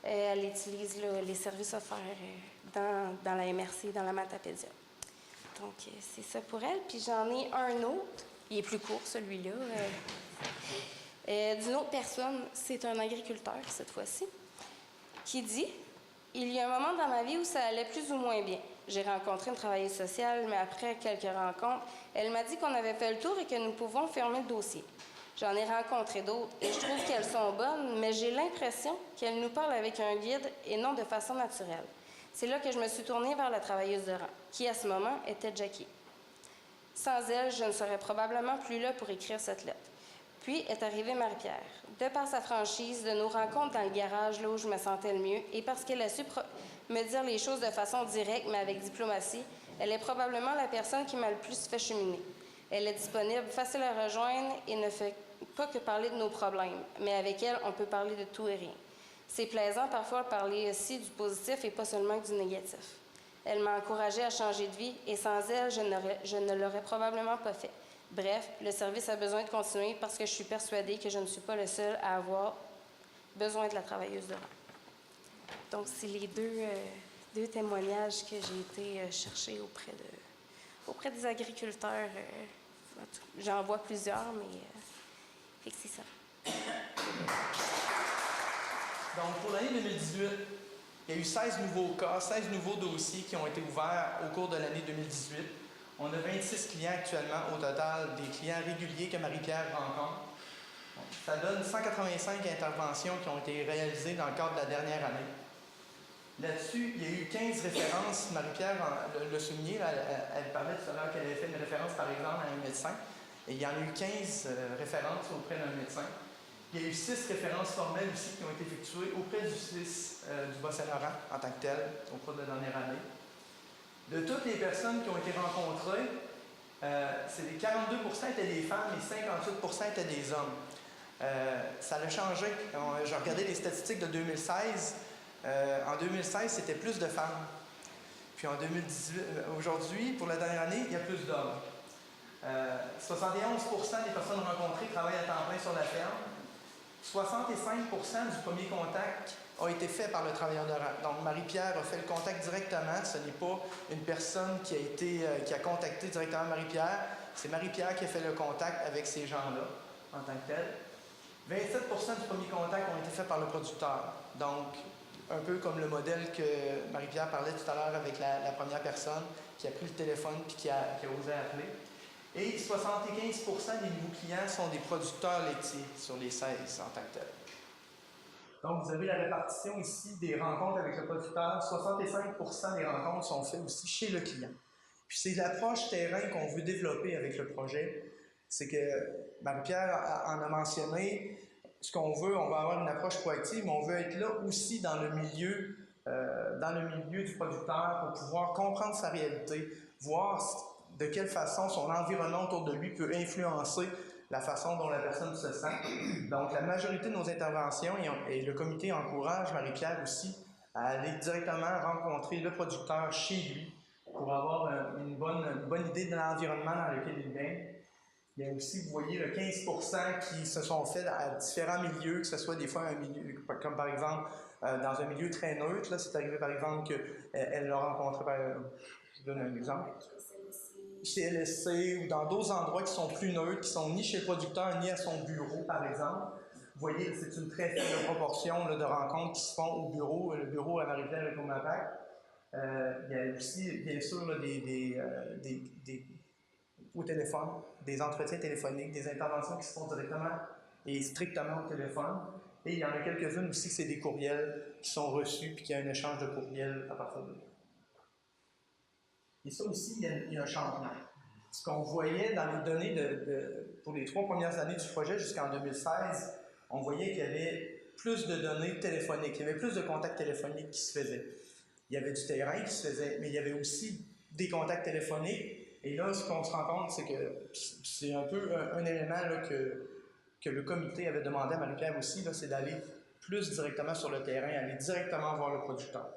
Elle utilise là, les services offerts dans la MRC, dans la Matapédia. Donc, c'est ça pour elle. Puis j'en ai un autre, il est plus court celui-là, d'une autre personne, c'est un agriculteur cette fois-ci, qui dit « Il y a un moment dans ma vie où ça allait plus ou moins bien. J'ai rencontré une travailleuse sociale, mais après quelques rencontres, elle m'a dit qu'on avait fait le tour et que nous pouvons fermer le dossier. J'en ai rencontré d'autres et je trouve qu'elles sont bonnes, mais j'ai l'impression qu'elles nous parlent avec un guide et non de façon naturelle. C'est là que je me suis tournée vers la travailleuse de rang, qui à ce moment était Jackie. Sans elle, je ne serais probablement plus là pour écrire cette lettre. Puis est arrivée Marie-Pierre. De par sa franchise, de nos rencontres dans le garage, là où je me sentais le mieux, et parce qu'elle a su me dire les choses de façon directe, mais avec diplomatie, elle est probablement la personne qui m'a le plus fait cheminer. Elle est disponible, facile à rejoindre et ne fait pas que parler de nos problèmes, mais avec elle, on peut parler de tout et rien. C'est plaisant parfois de parler aussi du positif et pas seulement du négatif. Elle m'a encouragée à changer de vie et sans elle, je ne l'aurais probablement pas fait. Bref, le service a besoin de continuer parce que je suis persuadée que je ne suis pas le seul à avoir besoin de la travailleuse de rang. Donc, c'est les deux témoignages que j'ai été chercher auprès des agriculteurs. J'en vois plusieurs, mais fait que c'est ça. Donc, pour l'année 2018, il y a eu 16 nouveaux cas, 16 nouveaux dossiers qui ont été ouverts au cours de l'année 2018. On a 26 clients actuellement au total, des clients réguliers que Marie-Pierre rencontre. Ça donne 185 interventions qui ont été réalisées dans le cadre de la dernière année. Là-dessus, il y a eu 15 références. Marie-Pierre l'a souligné, elle parlait tout à l'heure qu'elle avait fait une référence, par exemple, à un médecin. Et il y en a eu 15 références auprès d'un médecin. Il y a eu 6 références formelles aussi qui ont été effectuées auprès du CIS du Bas-Saint-Laurent en tant que tel, au cours de la dernière année. De toutes les personnes qui ont été rencontrées, 42% étaient des femmes et 58% étaient des hommes. Ça a changé. J'ai regardé les statistiques de 2016. En 2016, c'était plus de femmes. Puis en 2018, aujourd'hui, pour la dernière année, il y a plus d'hommes. 71% des personnes rencontrées travaillent à temps plein sur la ferme. 65% du premier contact a été fait par le travailleur de rang. Donc, Marie-Pierre a fait le contact directement. Ce n'est pas une personne qui a contacté directement Marie-Pierre. C'est Marie-Pierre qui a fait le contact avec ces gens-là, en tant que tel. 27% du premier contact ont été faits par le producteur. Donc, un peu comme le modèle que Marie-Pierre parlait tout à l'heure avec la première personne qui a pris le téléphone et qui a osé appeler. Et 75% des nouveaux clients sont des producteurs laitiers sur les 16 en tant que tel. Donc, vous avez la répartition ici des rencontres avec le producteur. 65% des rencontres sont faites aussi chez le client. Puis c'est l'approche terrain qu'on veut développer avec le projet. C'est que Marie-Pierre en a mentionné, ce qu'on veut, on va avoir une approche proactive, mais on veut être là aussi dans le milieu du producteur pour pouvoir comprendre sa réalité, voir de quelle façon son environnement autour de lui peut influencer la façon dont la personne se sent. Donc, la majorité de nos interventions, et le comité encourage Marie-Pierre aussi à aller directement rencontrer le producteur chez lui pour avoir une bonne idée de l'environnement dans lequel il baigne. Il y a aussi, vous voyez, le 15% qui se sont faits à différents milieux, que ce soit des fois un milieu, comme par exemple dans un milieu très neutre. Là, c'est arrivé par exemple qu'elle l'a rencontré, je donne un exemple, chez LSC ou dans d'autres endroits qui sont plus neutres, qui sont ni chez le producteur ni à son bureau, par exemple. Vous voyez, c'est une très faible proportion là, de rencontres qui se font au bureau, le bureau à Marie-Pierre et Comapac. Il y a aussi, bien sûr, là, au téléphone, des entretiens téléphoniques, des interventions qui se font directement et strictement au téléphone. Et il y en a quelques-unes aussi, c'est des courriels qui sont reçus puis qu'il y a un échange de courriels à partir de là. Et ça aussi, il y a un changement. ce qu'on voyait dans les données pour les 3 premières années du projet jusqu'en 2016, on voyait qu'il y avait plus de données téléphoniques, il y avait plus de contacts téléphoniques qui se faisaient. Il y avait du terrain qui se faisait, mais il y avait aussi des contacts téléphoniques. Et là, ce qu'on se rend compte, c'est que c'est un peu un élément là, que le comité avait demandé à Marie-Pierre aussi, c'est d'aller plus directement sur le terrain, aller directement voir le producteur.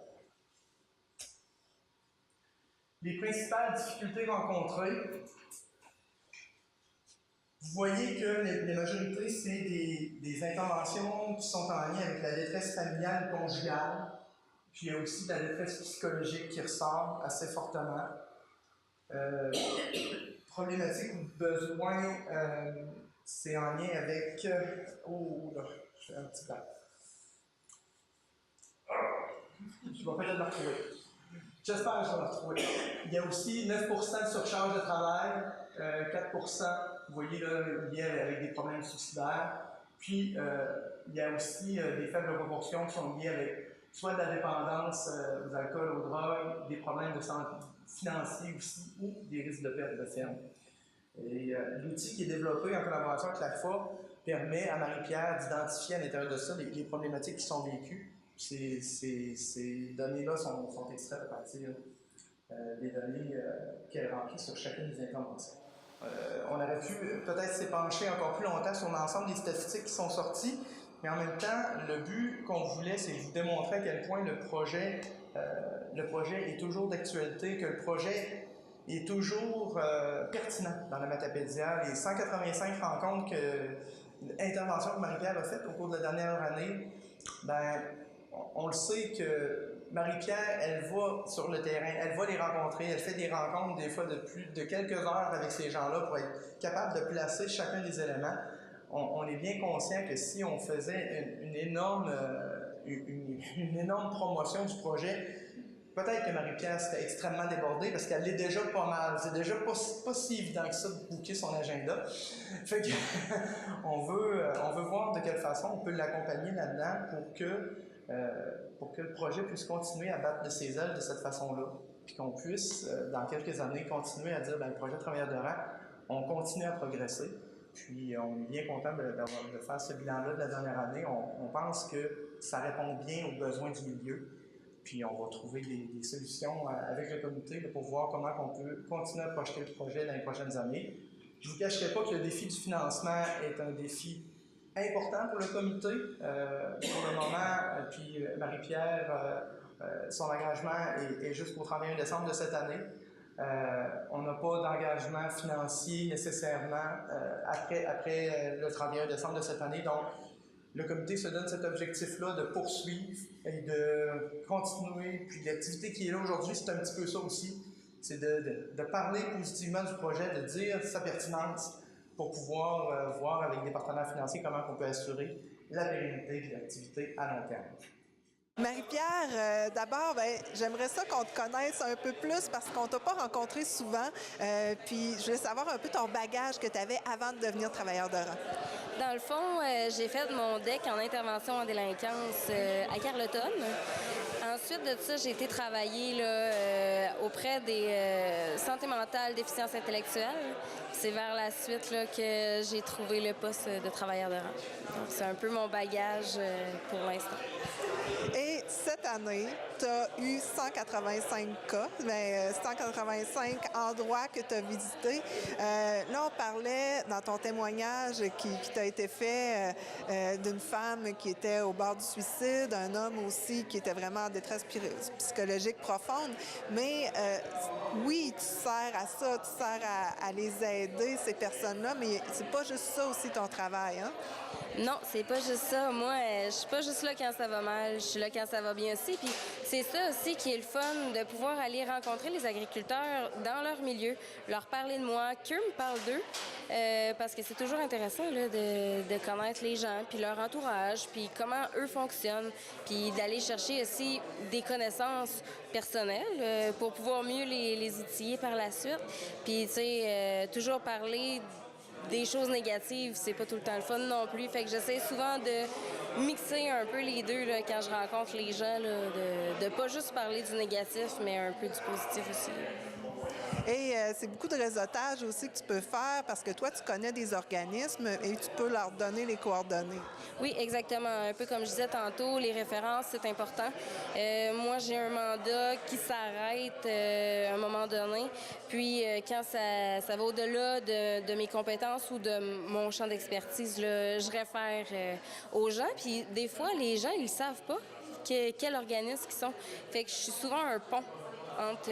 Les principales difficultés rencontrées, vous voyez que les majorités, c'est des interventions qui sont en lien avec la détresse familiale et conjugale, puis il y a aussi de la détresse psychologique qui ressort assez fortement. Problématique ou besoin, c'est en lien avec... oh là, je fais un petit pas. Je vais peut-être le retrouver. J'espère que je vais le retrouver. Il y a aussi 9% de surcharge de travail, 4%, vous voyez là, liés avec des problèmes suicidaires. Puis, il y a aussi des faibles proportions qui sont liées avec soit de la dépendance aux alcools, aux drogues, des problèmes de santé financiers aussi, ou des risques de perte de ferme. Et l'outil qui est développé en collaboration avec l'AFA permet à Marie-Pierre d'identifier à l'intérieur de ça les problématiques qui sont vécues. Ces données-là sont extraites à partir des données qu'elle remplit sur chacune des interventions. On aurait pu peut-être s'épancher encore plus longtemps sur l'ensemble des statistiques qui sont sorties, mais en même temps, le but qu'on voulait, c'est de vous démontrer à quel point le projet est toujours d'actualité, que le projet est toujours pertinent dans la Matapédia. Les 185 rencontres interventions que Marie-Pierre a faites au cours de la dernière année, ben, on le sait que Marie-Pierre, elle va sur le terrain, elle va les rencontrer, elle fait des rencontres des fois de plus de quelques heures avec ces gens-là pour être capable de placer chacun des éléments. On est bien conscient que si on faisait une énorme promotion du projet, peut-être que Marie-Pierre serait extrêmement débordée parce qu'elle l'est déjà pas mal. C'est déjà pas si évident que ça de booker son agenda. Fait que on veut voir de quelle façon on peut l'accompagner là-dedans pour que le projet puisse continuer à battre de ses ailes de cette façon-là. Puis qu'on puisse, dans quelques années, continuer à dire, le projet Travailleurs de rang, on continue à progresser. Puis on est bien content de faire ce bilan-là de la dernière année. On pense que ça répond bien aux besoins du milieu. Puis on va trouver des solutions avec le comité pour voir comment on peut continuer à projeter le projet dans les prochaines années. Je ne vous cacherai pas que le défi du financement est un défi important pour le comité. Pour le moment, puis Marie-Pierre, son engagement est jusqu'au 31 décembre de cette année. On n'a pas d'engagement financier nécessairement après le 31 décembre de cette année. Donc, le comité se donne cet objectif-là de poursuivre et de continuer. Puis l'activité qui est là aujourd'hui, c'est un petit peu ça aussi. C'est de parler positivement du projet, de dire sa pertinence pour pouvoir voir avec des partenaires financiers comment on peut assurer la pérennité de l'activité à long terme. Marie-Pierre, d'abord, j'aimerais ça qu'on te connaisse un peu plus parce qu'on ne t'a pas rencontré souvent. Puis je voulais savoir un peu ton bagage que tu avais avant de devenir travailleur de rang. Dans le fond, j'ai fait mon DEC en intervention en délinquance à Carleton. Ensuite de ça, j'ai été travailler auprès des santé mentale, déficience intellectuelle. C'est vers la suite que j'ai trouvé le poste de travailleur de rang. Donc, c'est un peu mon bagage pour l'instant. Et cette année, tu as eu 185 cas, 185 endroits que tu as visités. Là, on parlait dans ton témoignage qui t'a été fait d'une femme qui était au bord du suicide, un homme aussi qui était vraiment en détresse psychologique profonde. Mais oui, tu sers à ça, tu sers à les aider, ces personnes-là, mais c'est pas juste ça aussi ton travail, hein? Non, c'est pas juste ça. Moi, je suis pas juste là quand ça va mal, je suis là quand ça va bien aussi. Puis c'est ça aussi qui est le fun, de pouvoir aller rencontrer les agriculteurs dans leur milieu, leur parler de moi, qu'eux me parlent d'eux, parce que c'est toujours intéressant là, de connaître les gens, puis leur entourage, puis comment eux fonctionnent, puis d'aller chercher aussi des connaissances personnelles pour pouvoir mieux les outiller par la suite. Puis, tu sais, toujours parler des choses négatives, c'est pas tout le temps le fun non plus. Fait que j'essaie souvent de mixer un peu les deux là, quand je rencontre les gens, là, de pas juste parler du négatif, mais un peu du positif aussi. Et c'est beaucoup de réseautage aussi que tu peux faire parce que toi, tu connais des organismes et tu peux leur donner les coordonnées. Oui, exactement. Un peu comme je disais tantôt, les références, c'est important. Moi, j'ai un mandat qui s'arrête à un moment donné. Puis, quand ça va au-delà de mes compétences ou de mon champ d'expertise, là, je réfère aux gens. Puis, des fois, les gens, ils savent pas quel organisme ils sont. Fait que je suis souvent un pont entre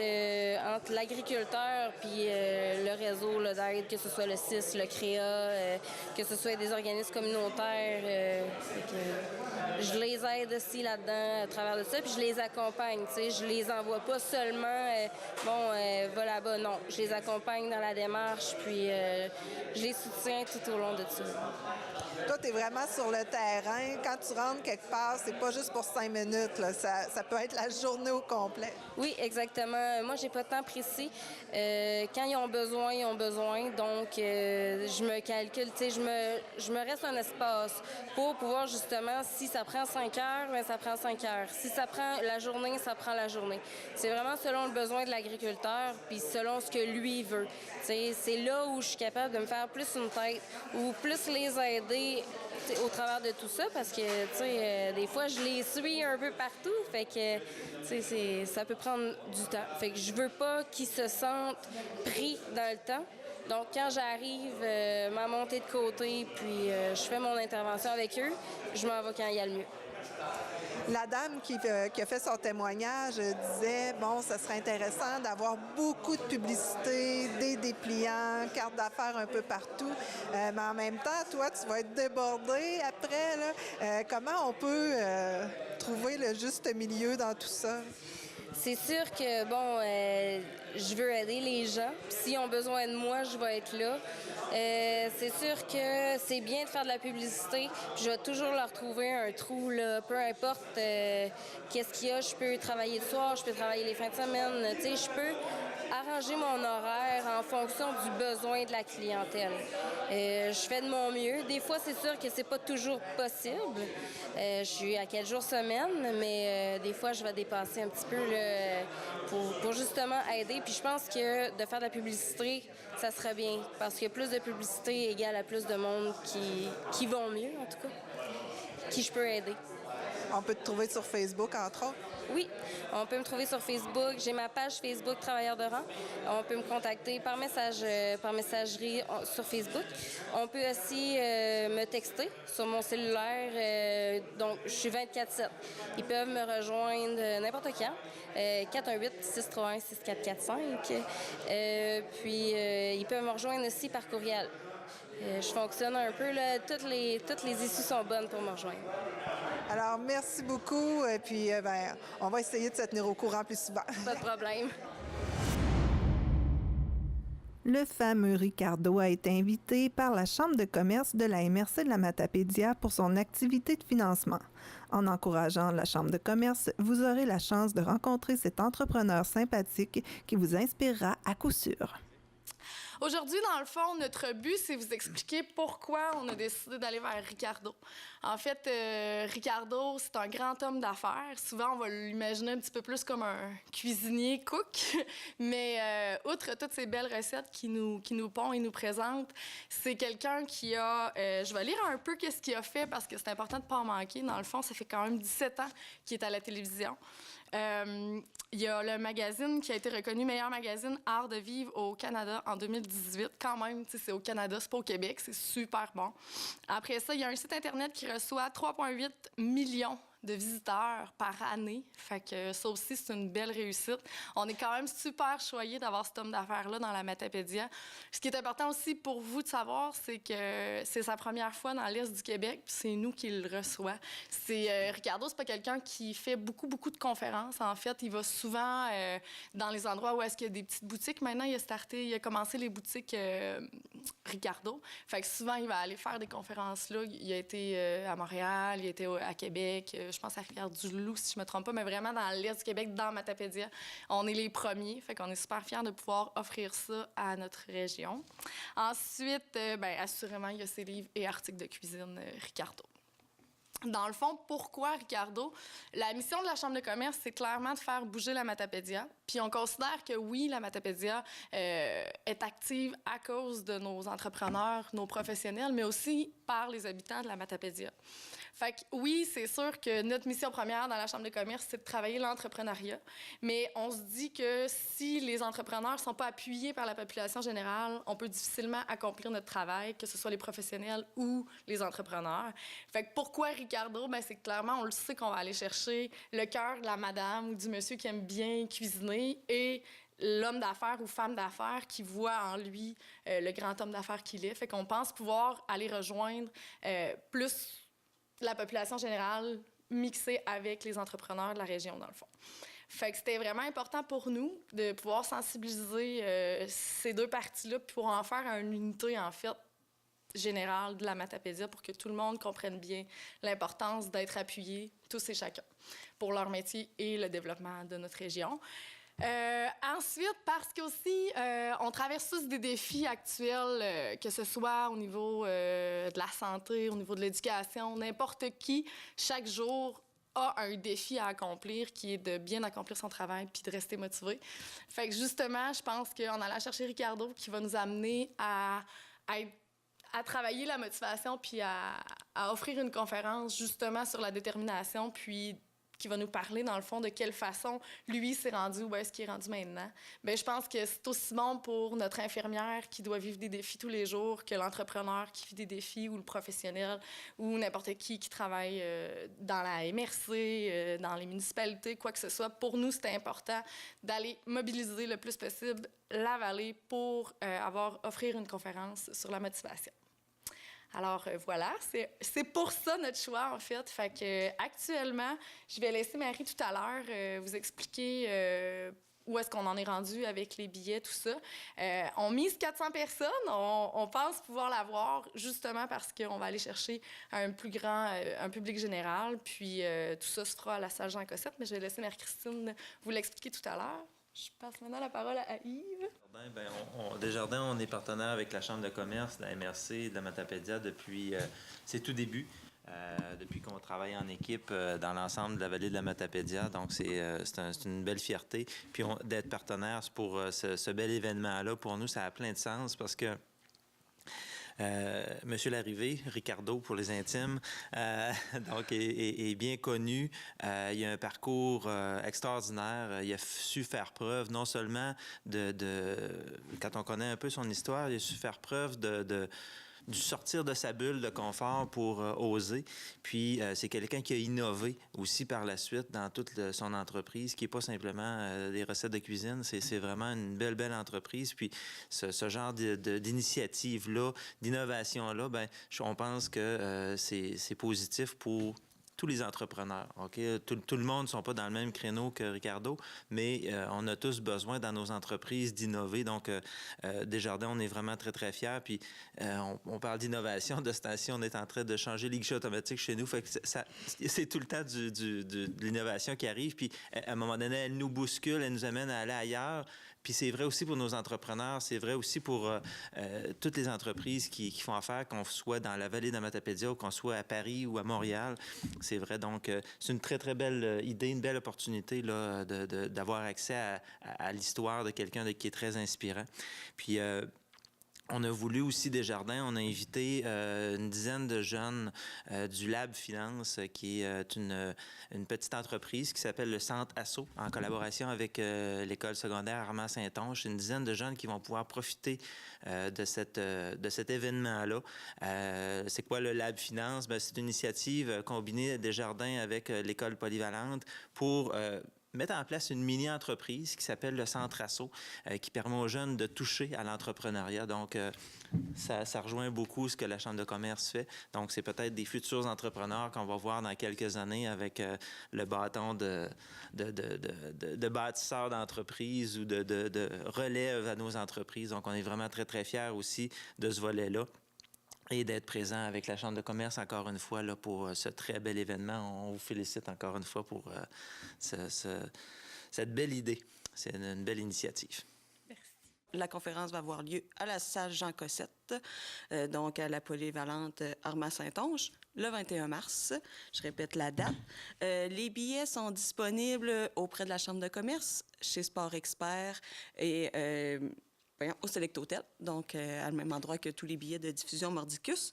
l'agriculteur puis le réseau là, d'aide, que ce soit le CIS, le CREA, que ce soit des organismes communautaires. Fait que, je les aide aussi là-dedans à travers de ça, puis je les accompagne. Je les envoie pas seulement, va là-bas. Non, je les accompagne dans la démarche, puis je les soutiens tout au long de ça. Toi, tu es vraiment sur le terrain. Quand tu rentres quelque part, c'est pas juste pour 5 minutes. Là. Ça peut être la journée au complet. Oui, exactement. Moi, j'ai pas de temps précis. Quand ils ont besoin, ils ont besoin. Donc, je me calcule. Je me reste un espace pour pouvoir, justement, si ça prend 5 heures, bien, ça prend 5 heures. Si ça prend la journée, ça prend la journée. C'est vraiment selon le besoin de l'agriculteur puis selon ce que lui veut. C'est là où je suis capable de me faire plus une tête ou plus les aider au travers de tout ça parce que, des fois, je les suis un peu partout. Fait que, ça peut prendre du temps. Fait que je veux pas qu'ils se sentent pris dans le temps. Donc, quand j'arrive, ma montée de côté, puis je fais mon intervention avec eux, je m'en vais quand il y a le mieux. La dame qui a fait son témoignage disait, bon, ça serait intéressant d'avoir beaucoup de publicité, des dépliants, cartes d'affaires un peu partout. Mais en même temps, toi, tu vas être débordé après. Là. Comment on peut trouver le juste milieu dans tout ça? C'est sûr que, je veux aider les gens. S'ils ont besoin de moi, je vais être là. C'est sûr que c'est bien de faire de la publicité. Je vais toujours leur trouver un trou, là, peu importe qu'est-ce qu'il y a. Je peux travailler le soir, je peux travailler les fins de semaine. Je peux arranger mon horaire en fonction du besoin de la clientèle. Je fais de mon mieux. Des fois, c'est sûr que c'est pas toujours possible. Je suis à 4 jours semaine, mais des fois, je vais dépasser un petit peu là, pour justement aider. Puis je pense que de faire de la publicité, ça serait bien. Parce que plus de publicité égale à plus de monde qui vont mieux, en tout cas, qui je peux aider. On peut te trouver sur Facebook, entre autres? Oui, on peut me trouver sur Facebook. J'ai ma page Facebook Travailleurs de rang. On peut me contacter par messagerie sur Facebook. On peut aussi me texter sur mon cellulaire. Donc, je suis 24/7. Ils peuvent me rejoindre n'importe quand. 418-631-6445. Puis, ils peuvent me rejoindre aussi par courriel. Je fonctionne un peu, là. Toutes les issues sont bonnes pour me rejoindre. Alors, merci beaucoup. Et puis, on va essayer de se tenir au courant plus souvent. Pas de problème. Le fameux Ricardo a été invité par la Chambre de commerce de la MRC de la Matapédia pour son activité de financement. En encourageant la Chambre de commerce, vous aurez la chance de rencontrer cet entrepreneur sympathique qui vous inspirera à coup sûr. Aujourd'hui, dans le fond, notre but, c'est vous expliquer pourquoi on a décidé d'aller vers Ricardo. En fait, Ricardo, c'est un grand homme d'affaires. Souvent, on va l'imaginer un petit peu plus comme un cuisinier cook. Mais outre toutes ces belles recettes qu'il nous pond et nous présente, c'est quelqu'un qui a... je vais lire un peu qu'est-ce qu'il a fait parce que c'est important de ne pas en manquer. Dans le fond, ça fait quand même 17 ans qu'il est à la télévision. Il y a le magazine qui a été reconnu meilleur magazine Art de vivre au Canada en 2018. Quand même, c'est au Canada, c'est pas au Québec, c'est super bon. Après ça, il y a un site Internet qui reçoit 3,8 millions de visiteurs par année. Fait que ça aussi, c'est une belle réussite. On est quand même super choyés d'avoir cet homme d'affaires-là dans la Matapédia. Ce qui est important aussi pour vous de savoir, c'est que c'est sa première fois dans l'Est du Québec, puis c'est nous qui le reçoit. Ricardo, c'est pas quelqu'un qui fait beaucoup de conférences. En fait, il va souvent dans les endroits où est-ce qu'il y a des petites boutiques. Maintenant, il a commencé les boutiques Ricardo. Fait que souvent, il va aller faire des conférences là. Il a été à Montréal, il a été à Québec, je pense à Rivière-du-Loup, si je me trompe pas, mais vraiment dans l'Est du Québec, dans Matapédia. On est les premiers, fait qu'on est super fiers de pouvoir offrir ça à notre région. Ensuite, assurément, il y a ses livres et articles de cuisine Ricardo. Dans le fond, pourquoi Ricardo? La mission de la Chambre de commerce, c'est clairement de faire bouger la Matapédia. Puis on considère que oui, la Matapédia est active à cause de nos entrepreneurs, nos professionnels, mais aussi par les habitants de la Matapédia. Fait que oui, c'est sûr que notre mission première dans la Chambre de commerce, c'est de travailler l'entrepreneuriat. Mais on se dit que si les entrepreneurs ne sont pas appuyés par la population générale, on peut difficilement accomplir notre travail, que ce soit les professionnels ou les entrepreneurs. Fait que pourquoi Ricardo? Bien, c'est que clairement, on le sait qu'on va aller chercher le cœur de la madame ou du monsieur qui aime bien cuisiner et l'homme d'affaires ou femme d'affaires qui voit en lui le grand homme d'affaires qu'il est. Fait qu'on pense pouvoir aller rejoindre plus la population générale mixée avec les entrepreneurs de la région, dans le fond. Fait que c'était vraiment important pour nous de pouvoir sensibiliser ces deux parties-là pour en faire une unité, en fait, générale de la Matapédia pour que tout le monde comprenne bien l'importance d'être appuyé, tous et chacun, pour leur métier et le développement de notre région. Ensuite, parce qu'aussi, on traverse tous des défis actuels, que ce soit au niveau de la santé, au niveau de l'éducation, n'importe qui, chaque jour, a un défi à accomplir qui est de bien accomplir son travail puis de rester motivé. Fait que justement, je pense qu'en allant chercher Ricardo, qui va nous amener à travailler la motivation puis à offrir une conférence justement sur la détermination puis qui va nous parler, dans le fond, de quelle façon lui s'est rendu où est-ce qu'il est rendu maintenant. Bien, je pense que c'est aussi bon pour notre infirmière qui doit vivre des défis tous les jours que l'entrepreneur qui vit des défis ou le professionnel ou n'importe qui travaille dans la MRC, dans les municipalités, quoi que ce soit. Pour nous, c'était important d'aller mobiliser le plus possible la vallée pour offrir une conférence sur la motivation. Alors voilà, c'est pour ça notre choix, en fait. Fait que actuellement, je vais laisser Marie tout à l'heure vous expliquer où est-ce qu'on en est rendu avec les billets, tout ça. On mise 400 personnes. On pense pouvoir l'avoir justement parce qu'on va aller chercher un plus grand un public général. Puis tout ça se fera à la salle Jean Cossette, mais je vais laisser Marie-Christine vous l'expliquer tout à l'heure. Je passe maintenant la parole à Yves. Desjardins, on est partenaire avec la Chambre de commerce, la MRC, de la Matapédia depuis ses tout débuts. Depuis qu'on travaille en équipe dans l'ensemble de la vallée de la Matapédia. Donc, c'est une belle fierté. Puis d'être partenaire pour ce bel événement-là, pour nous, ça a plein de sens parce que Monsieur Larrivée, Ricardo pour les intimes, donc est bien connu. Il a un parcours extraordinaire. Il a su faire preuve non seulement quand on connaît un peu son histoire, il a su faire preuve du sortir de sa bulle de confort pour oser. Puis, c'est quelqu'un qui a innové aussi par la suite dans toute son entreprise, qui n'est pas simplement des recettes de cuisine. C'est vraiment une belle entreprise. Puis, ce genre d'initiative-là, d'innovation-là, bien, on pense que c'est positif pour tous les entrepreneurs. Okay? Tout le monde ne sont pas dans le même créneau que Ricardo, mais on a tous besoin dans nos entreprises d'innover. Donc, Desjardins, on est vraiment très fiers. Puis, on parle d'innovation. De ce temps-ci, on est en train de changer les guichets automatiques chez nous. Fait que c'est tout le temps de l'innovation qui arrive. Puis, à un moment donné, elle nous bouscule, elle nous amène à aller ailleurs. Puis c'est vrai aussi pour nos entrepreneurs, c'est vrai aussi pour toutes les entreprises qui font affaire, qu'on soit dans la vallée de la Matapédia ou qu'on soit à Paris ou à Montréal. C'est vrai, donc c'est une très belle idée, une belle opportunité là, d'avoir accès à l'histoire de quelqu'un qui est très inspirant. Puis on a voulu aussi Desjardins, on a invité une dizaine de jeunes du Lab Finance, qui est une petite entreprise qui s'appelle le Centre Asso, en collaboration avec l'école secondaire Armand-Saint-Onge. Une dizaine de jeunes qui vont pouvoir profiter de cet événement-là. C'est quoi le Lab Finance? Bien, c'est une initiative combinée Desjardins avec l'école polyvalente pour mettre en place une mini-entreprise qui s'appelle le Centre Asso, qui permet aux jeunes de toucher à l'entrepreneuriat. Donc, ça rejoint beaucoup ce que la Chambre de commerce fait. Donc, c'est peut-être des futurs entrepreneurs qu'on va voir dans quelques années avec le bâton de bâtisseur d'entreprise ou de relève à nos entreprises. Donc, on est vraiment très fiers aussi de ce volet-là. Et d'être présent avec la Chambre de commerce, encore une fois, là, pour ce très bel événement. On vous félicite encore une fois pour cette belle idée. C'est une belle initiative. Merci. La conférence va avoir lieu à la salle Jean Cossette, donc à la polyvalente Armand-Saint-Onge, le 21 mars. Je répète la date. Les billets sont disponibles auprès de la Chambre de commerce, chez Sport Expert et au Select Hotel, donc à le même endroit que tous les billets de diffusion Mordicus.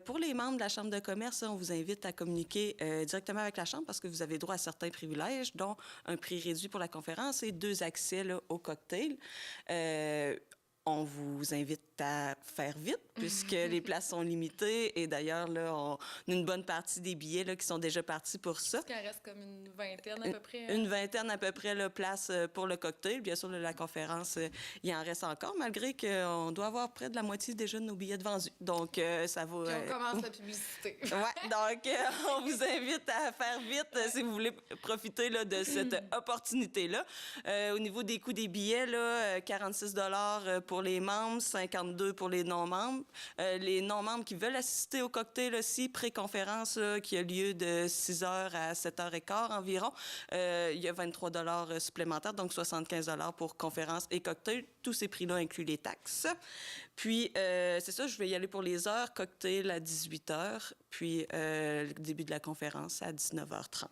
Pour les membres de la Chambre de commerce, on vous invite à communiquer directement avec la Chambre parce que vous avez droit à certains privilèges, dont un prix réduit pour la conférence et 2 accès là, au cocktail. On vous invite à faire vite puisque les places sont limitées et d'ailleurs, là, on a une bonne partie des billets là, qui sont déjà partis pour ça. Est-ce qu'il en reste comme une vingtaine à peu près? Une vingtaine à peu près de places pour le cocktail. Bien sûr, la conférence, il en reste encore, malgré qu'on doit avoir près de la moitié déjà de nos billets de vendus. Donc, ça va... Puis on commence la publicité. Oui, donc on vous invite à faire vite si vous voulez profiter là, de cette opportunité-là. Au niveau des coûts des billets, là, 46 $ pour les membres, 52 pour les non-membres. Les non-membres qui veulent assister au cocktail aussi, pré-conférence qui a lieu de 6h à 7h15 environ, il y a 23 $ supplémentaires, donc 75 $ pour conférence et cocktail. Tous ces prix-là incluent les taxes. Puis, c'est ça, je vais y aller pour les heures. Cocktail à 18h, puis le début de la conférence à 19h30.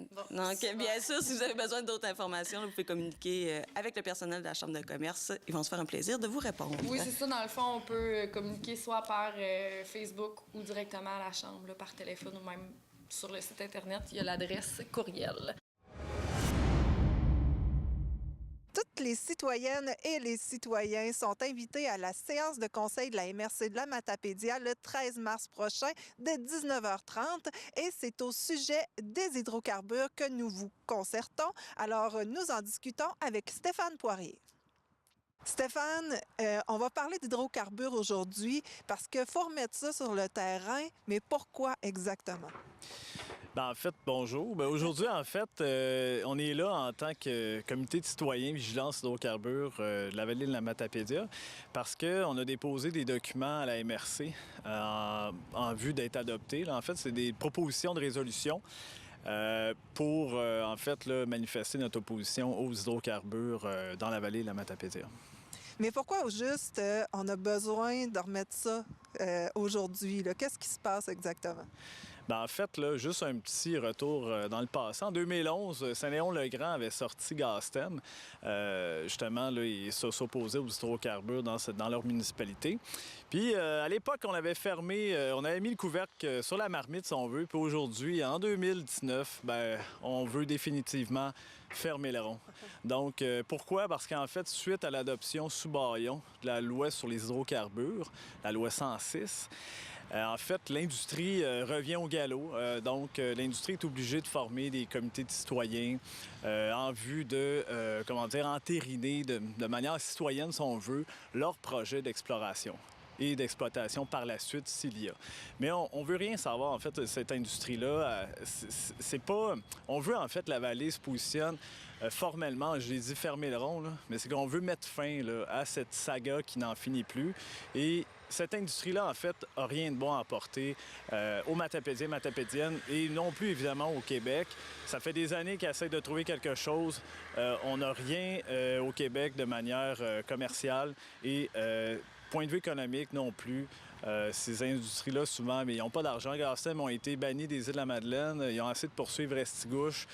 Bon, donc, bien sûr, si vous avez besoin d'autres informations, vous pouvez communiquer avec le personnel de la Chambre de commerce. Ils vont se faire un plaisir de vous répondre. Oui, c'est ça. Dans le fond, on peut communiquer soit par Facebook ou directement à la Chambre, là, par téléphone ou même sur le site Internet. Il y a l'adresse courriel. Toutes les citoyennes et les citoyens sont invités à la séance de conseil de la MRC de la Matapédia le 13 mars prochain dès 19h30 et c'est au sujet des hydrocarbures que nous vous concertons. Alors, nous en discutons avec Stéphane Poirier. Stéphane, on va parler d'hydrocarbures aujourd'hui parce qu'il faut remettre ça sur le terrain, mais pourquoi exactement? Bien, en fait, bonjour. Bien, aujourd'hui, en fait, on est là en tant que comité de citoyens vigilance hydrocarbures de la vallée de la Matapédia parce qu'on a déposé des documents à la MRC en vue d'être adoptés. Là, en fait, c'est des propositions de résolution pour, en fait, là, manifester notre opposition aux hydrocarbures dans la vallée de la Matapédia. Mais pourquoi au juste on a besoin de remettre ça aujourd'hui? Qu'est-ce qui se passe exactement? Bien, en fait, là, juste un petit retour dans le passé. En 2011, Saint-Léon-le-Grand avait sorti Gaztem. Justement, là, ils s'opposaient aux hydrocarbures dans leur municipalité. Puis, à l'époque, on avait fermé, on avait mis le couvercle sur la marmite, si on veut. Puis aujourd'hui, en 2019, bien, on veut définitivement fermer le rond. Donc, pourquoi? Parce qu'en fait, suite à l'adoption sous bâillon de la loi sur les hydrocarbures, la loi 106, en fait, l'industrie revient au galop. Donc, l'industrie est obligée de former des comités de citoyens en vue de, entériner de manière citoyenne, si on veut, leur projet d'exploration et d'exploitation par la suite s'il y a. Mais on veut rien savoir, en fait, de cette industrie-là. C'est pas... On veut, en fait, la vallée se positionne formellement, je l'ai dit, fermer le rond, là, mais c'est qu'on veut mettre fin là, à cette saga qui n'en finit plus. Et cette industrie-là, en fait, n'a rien de bon à apporter aux Matapédiens, Matapédiennes et non plus, évidemment, au Québec. Ça fait des années qu'ils essaient de trouver quelque chose. On n'a rien au Québec de manière commerciale et point de vue économique non plus. Ces industries-là, souvent, mais ils n'ont pas d'argent. Gaztem ont été bannis des îles de la Madeleine. Ils ont essayé de poursuivre Restigouche.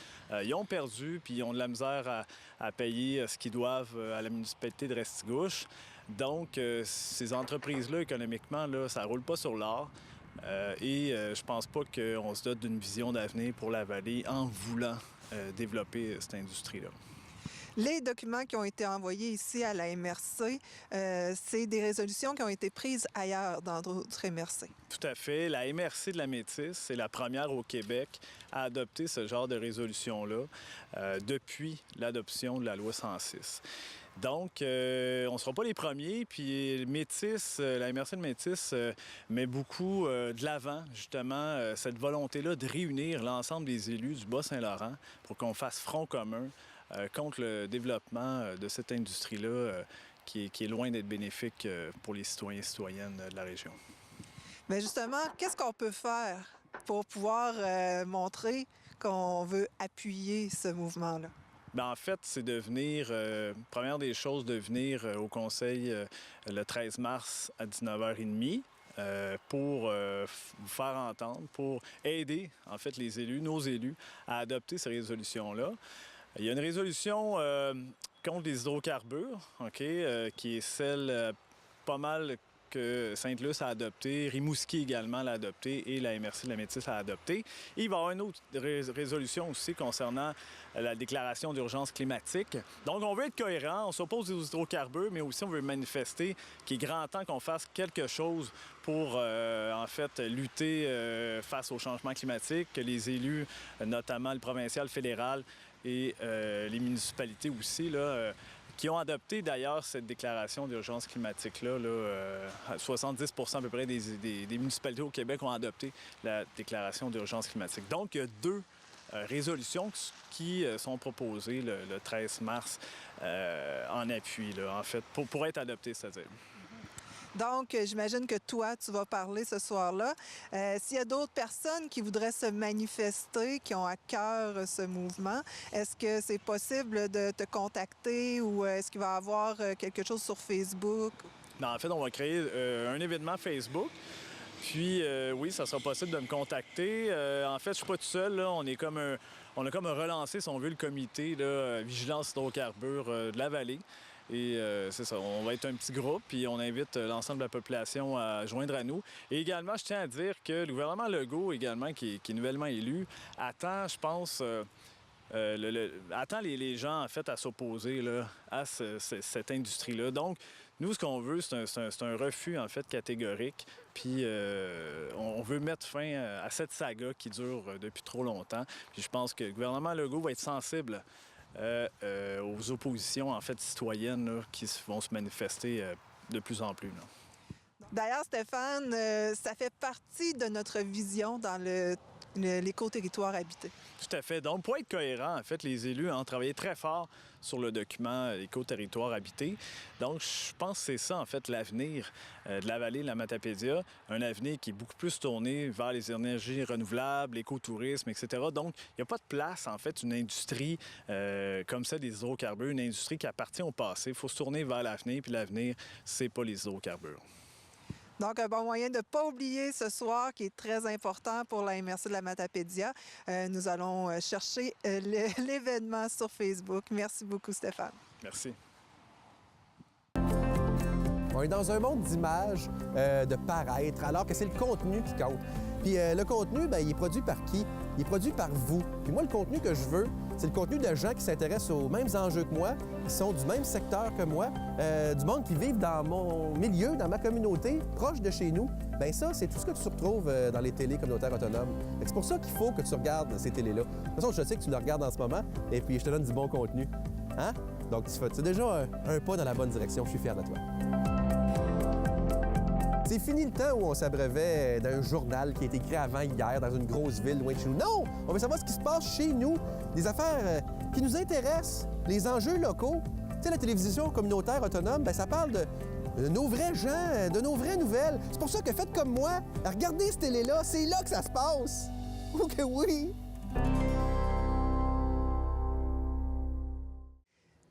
Ils ont perdu, puis ils ont de la misère à payer ce qu'ils doivent à la municipalité de Restigouche. Donc, ces entreprises-là, économiquement, là, ça ne roule pas sur l'or. Je pense pas qu'on se dote d'une vision d'avenir pour la vallée en voulant développer cette industrie-là. Les documents qui ont été envoyés ici à la MRC, c'est des résolutions qui ont été prises ailleurs dans d'autres MRC. Tout à fait. La MRC de la Métis, c'est la première au Québec à adopter ce genre de résolution-là depuis l'adoption de la loi 106. Donc, on ne sera pas les premiers. Puis Métis, la MRC de Métis met beaucoup de l'avant, justement, cette volonté-là de réunir l'ensemble des élus du Bas-Saint-Laurent pour qu'on fasse front commun contre le développement de cette industrie-là qui est loin d'être bénéfique pour les citoyens et citoyennes de la région. Bien justement, qu'est-ce qu'on peut faire pour pouvoir montrer qu'on veut appuyer ce mouvement-là? En fait, c'est de venir, première des choses, de venir au conseil le 13 mars à 19h30 pour vous faire entendre, pour aider, en fait, les élus, nos élus, à adopter ces résolutions-là. Il y a une résolution contre les hydrocarbures, OK, qui est celle pas mal que Sainte-Luce a adopté, Rimouski également l'a adopté et la MRC de la Métis l'a adopté. Et il va y avoir une autre résolution aussi concernant la déclaration d'urgence climatique. Donc, on veut être cohérent, on s'oppose aux hydrocarbures, mais aussi on veut manifester qu'il est grand temps qu'on fasse quelque chose pour, en fait, lutter face au changement climatique, que les élus, notamment le provincial, le fédéral et les municipalités aussi, là, qui ont adopté d'ailleurs cette déclaration d'urgence climatique-là. 70 à peu près des municipalités au Québec ont adopté la déclaration d'urgence climatique. Donc, il y a 2 résolutions qui sont proposées le 13 mars en appui, là, en fait, pour être adoptées, c'est-à-dire. Donc, j'imagine que toi, tu vas parler ce soir-là. S'il y a d'autres personnes qui voudraient se manifester, qui ont à cœur ce mouvement, est-ce que c'est possible de te contacter ou est-ce qu'il va y avoir quelque chose sur Facebook? En fait, on va créer un événement Facebook. Puis, oui, ça sera possible de me contacter. En fait, je ne suis pas tout seul. Là. On a comme relancé, si on veut, le comité là, Vigilance hydrocarbures de la vallée. Et c'est ça, on va être un petit groupe, puis on invite l'ensemble de la population à joindre à nous. Et également, je tiens à dire que le gouvernement Legault, également, qui est nouvellement élu, attend, je pense, attend les gens, en fait, à s'opposer là, à cette industrie-là. Donc, nous, ce qu'on veut, c'est un refus, en fait, catégorique. Puis on veut mettre fin à cette saga qui dure depuis trop longtemps. Puis je pense que le gouvernement Legault va être sensible aux oppositions, en fait, citoyennes là, qui vont se manifester de plus en plus. Là. D'ailleurs, Stéphane, ça fait partie de notre vision dans l'éco-territoire habité. Tout à fait. Donc, pour être cohérent, en fait, les élus ont travaillé très fort sur le document éco-territoire habité. Donc, je pense que c'est ça, en fait, l'avenir de la vallée de la Matapédia. Un avenir qui est beaucoup plus tourné vers les énergies renouvelables, l'écotourisme, etc. Donc, il n'y a pas de place, en fait, une industrie comme ça des hydrocarbures, une industrie qui appartient au passé. Il faut se tourner vers l'avenir, puis l'avenir, c'est pas les hydrocarbures. Donc, un bon moyen de ne pas oublier ce soir, qui est très important pour la MRC de la Matapédia. Nous allons chercher l'événement sur Facebook. Merci beaucoup, Stéphane. Merci. On est dans un monde d'images, de paraître, alors que c'est le contenu qui compte. Puis le contenu, bien, il est produit par qui? Il est produit par vous. Puis moi, le contenu que je veux, c'est le contenu de gens qui s'intéressent aux mêmes enjeux que moi, qui sont du même secteur que moi, du monde qui vivent dans mon milieu, dans ma communauté, proche de chez nous. Bien ça, c'est tout ce que tu retrouves dans les télés communautaires autonomes. C'est pour ça qu'il faut que tu regardes ces télés-là. De toute façon, je sais que tu le regardes en ce moment, et puis je te donne du bon contenu. Hein? Donc, c'est déjà un pas dans la bonne direction. Je suis fier de toi. C'est fini le temps où on s'abreuvait d'un journal qui a été écrit avant hier dans une grosse ville loin de chez nous. Non! On veut savoir ce qui se passe chez nous, des affaires qui nous intéressent, les enjeux locaux. Tu sais, la télévision communautaire autonome, bien, ça parle de nos vrais gens, de nos vraies nouvelles. C'est pour ça que faites comme moi, regardez cette télé-là, c'est là que ça se passe. Oh que oui!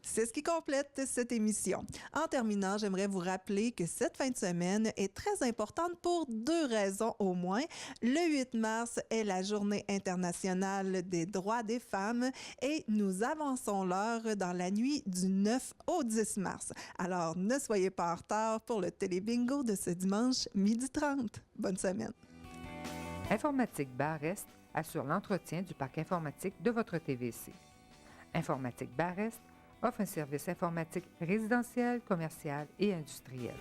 C'est ce qui complète cette émission. En terminant, j'aimerais vous rappeler que cette fin de semaine est très importante pour 2 raisons au moins. Le 8 mars est la Journée internationale des droits des femmes et nous avançons l'heure dans la nuit du 9 au 10 mars. Alors, ne soyez pas en retard pour le télébingo de ce dimanche 12h30. Bonne semaine. Informatique Bar-Est assure l'entretien du parc informatique de votre TVC. Informatique Bar-Est offre un service informatique résidentiel, commercial et industriel.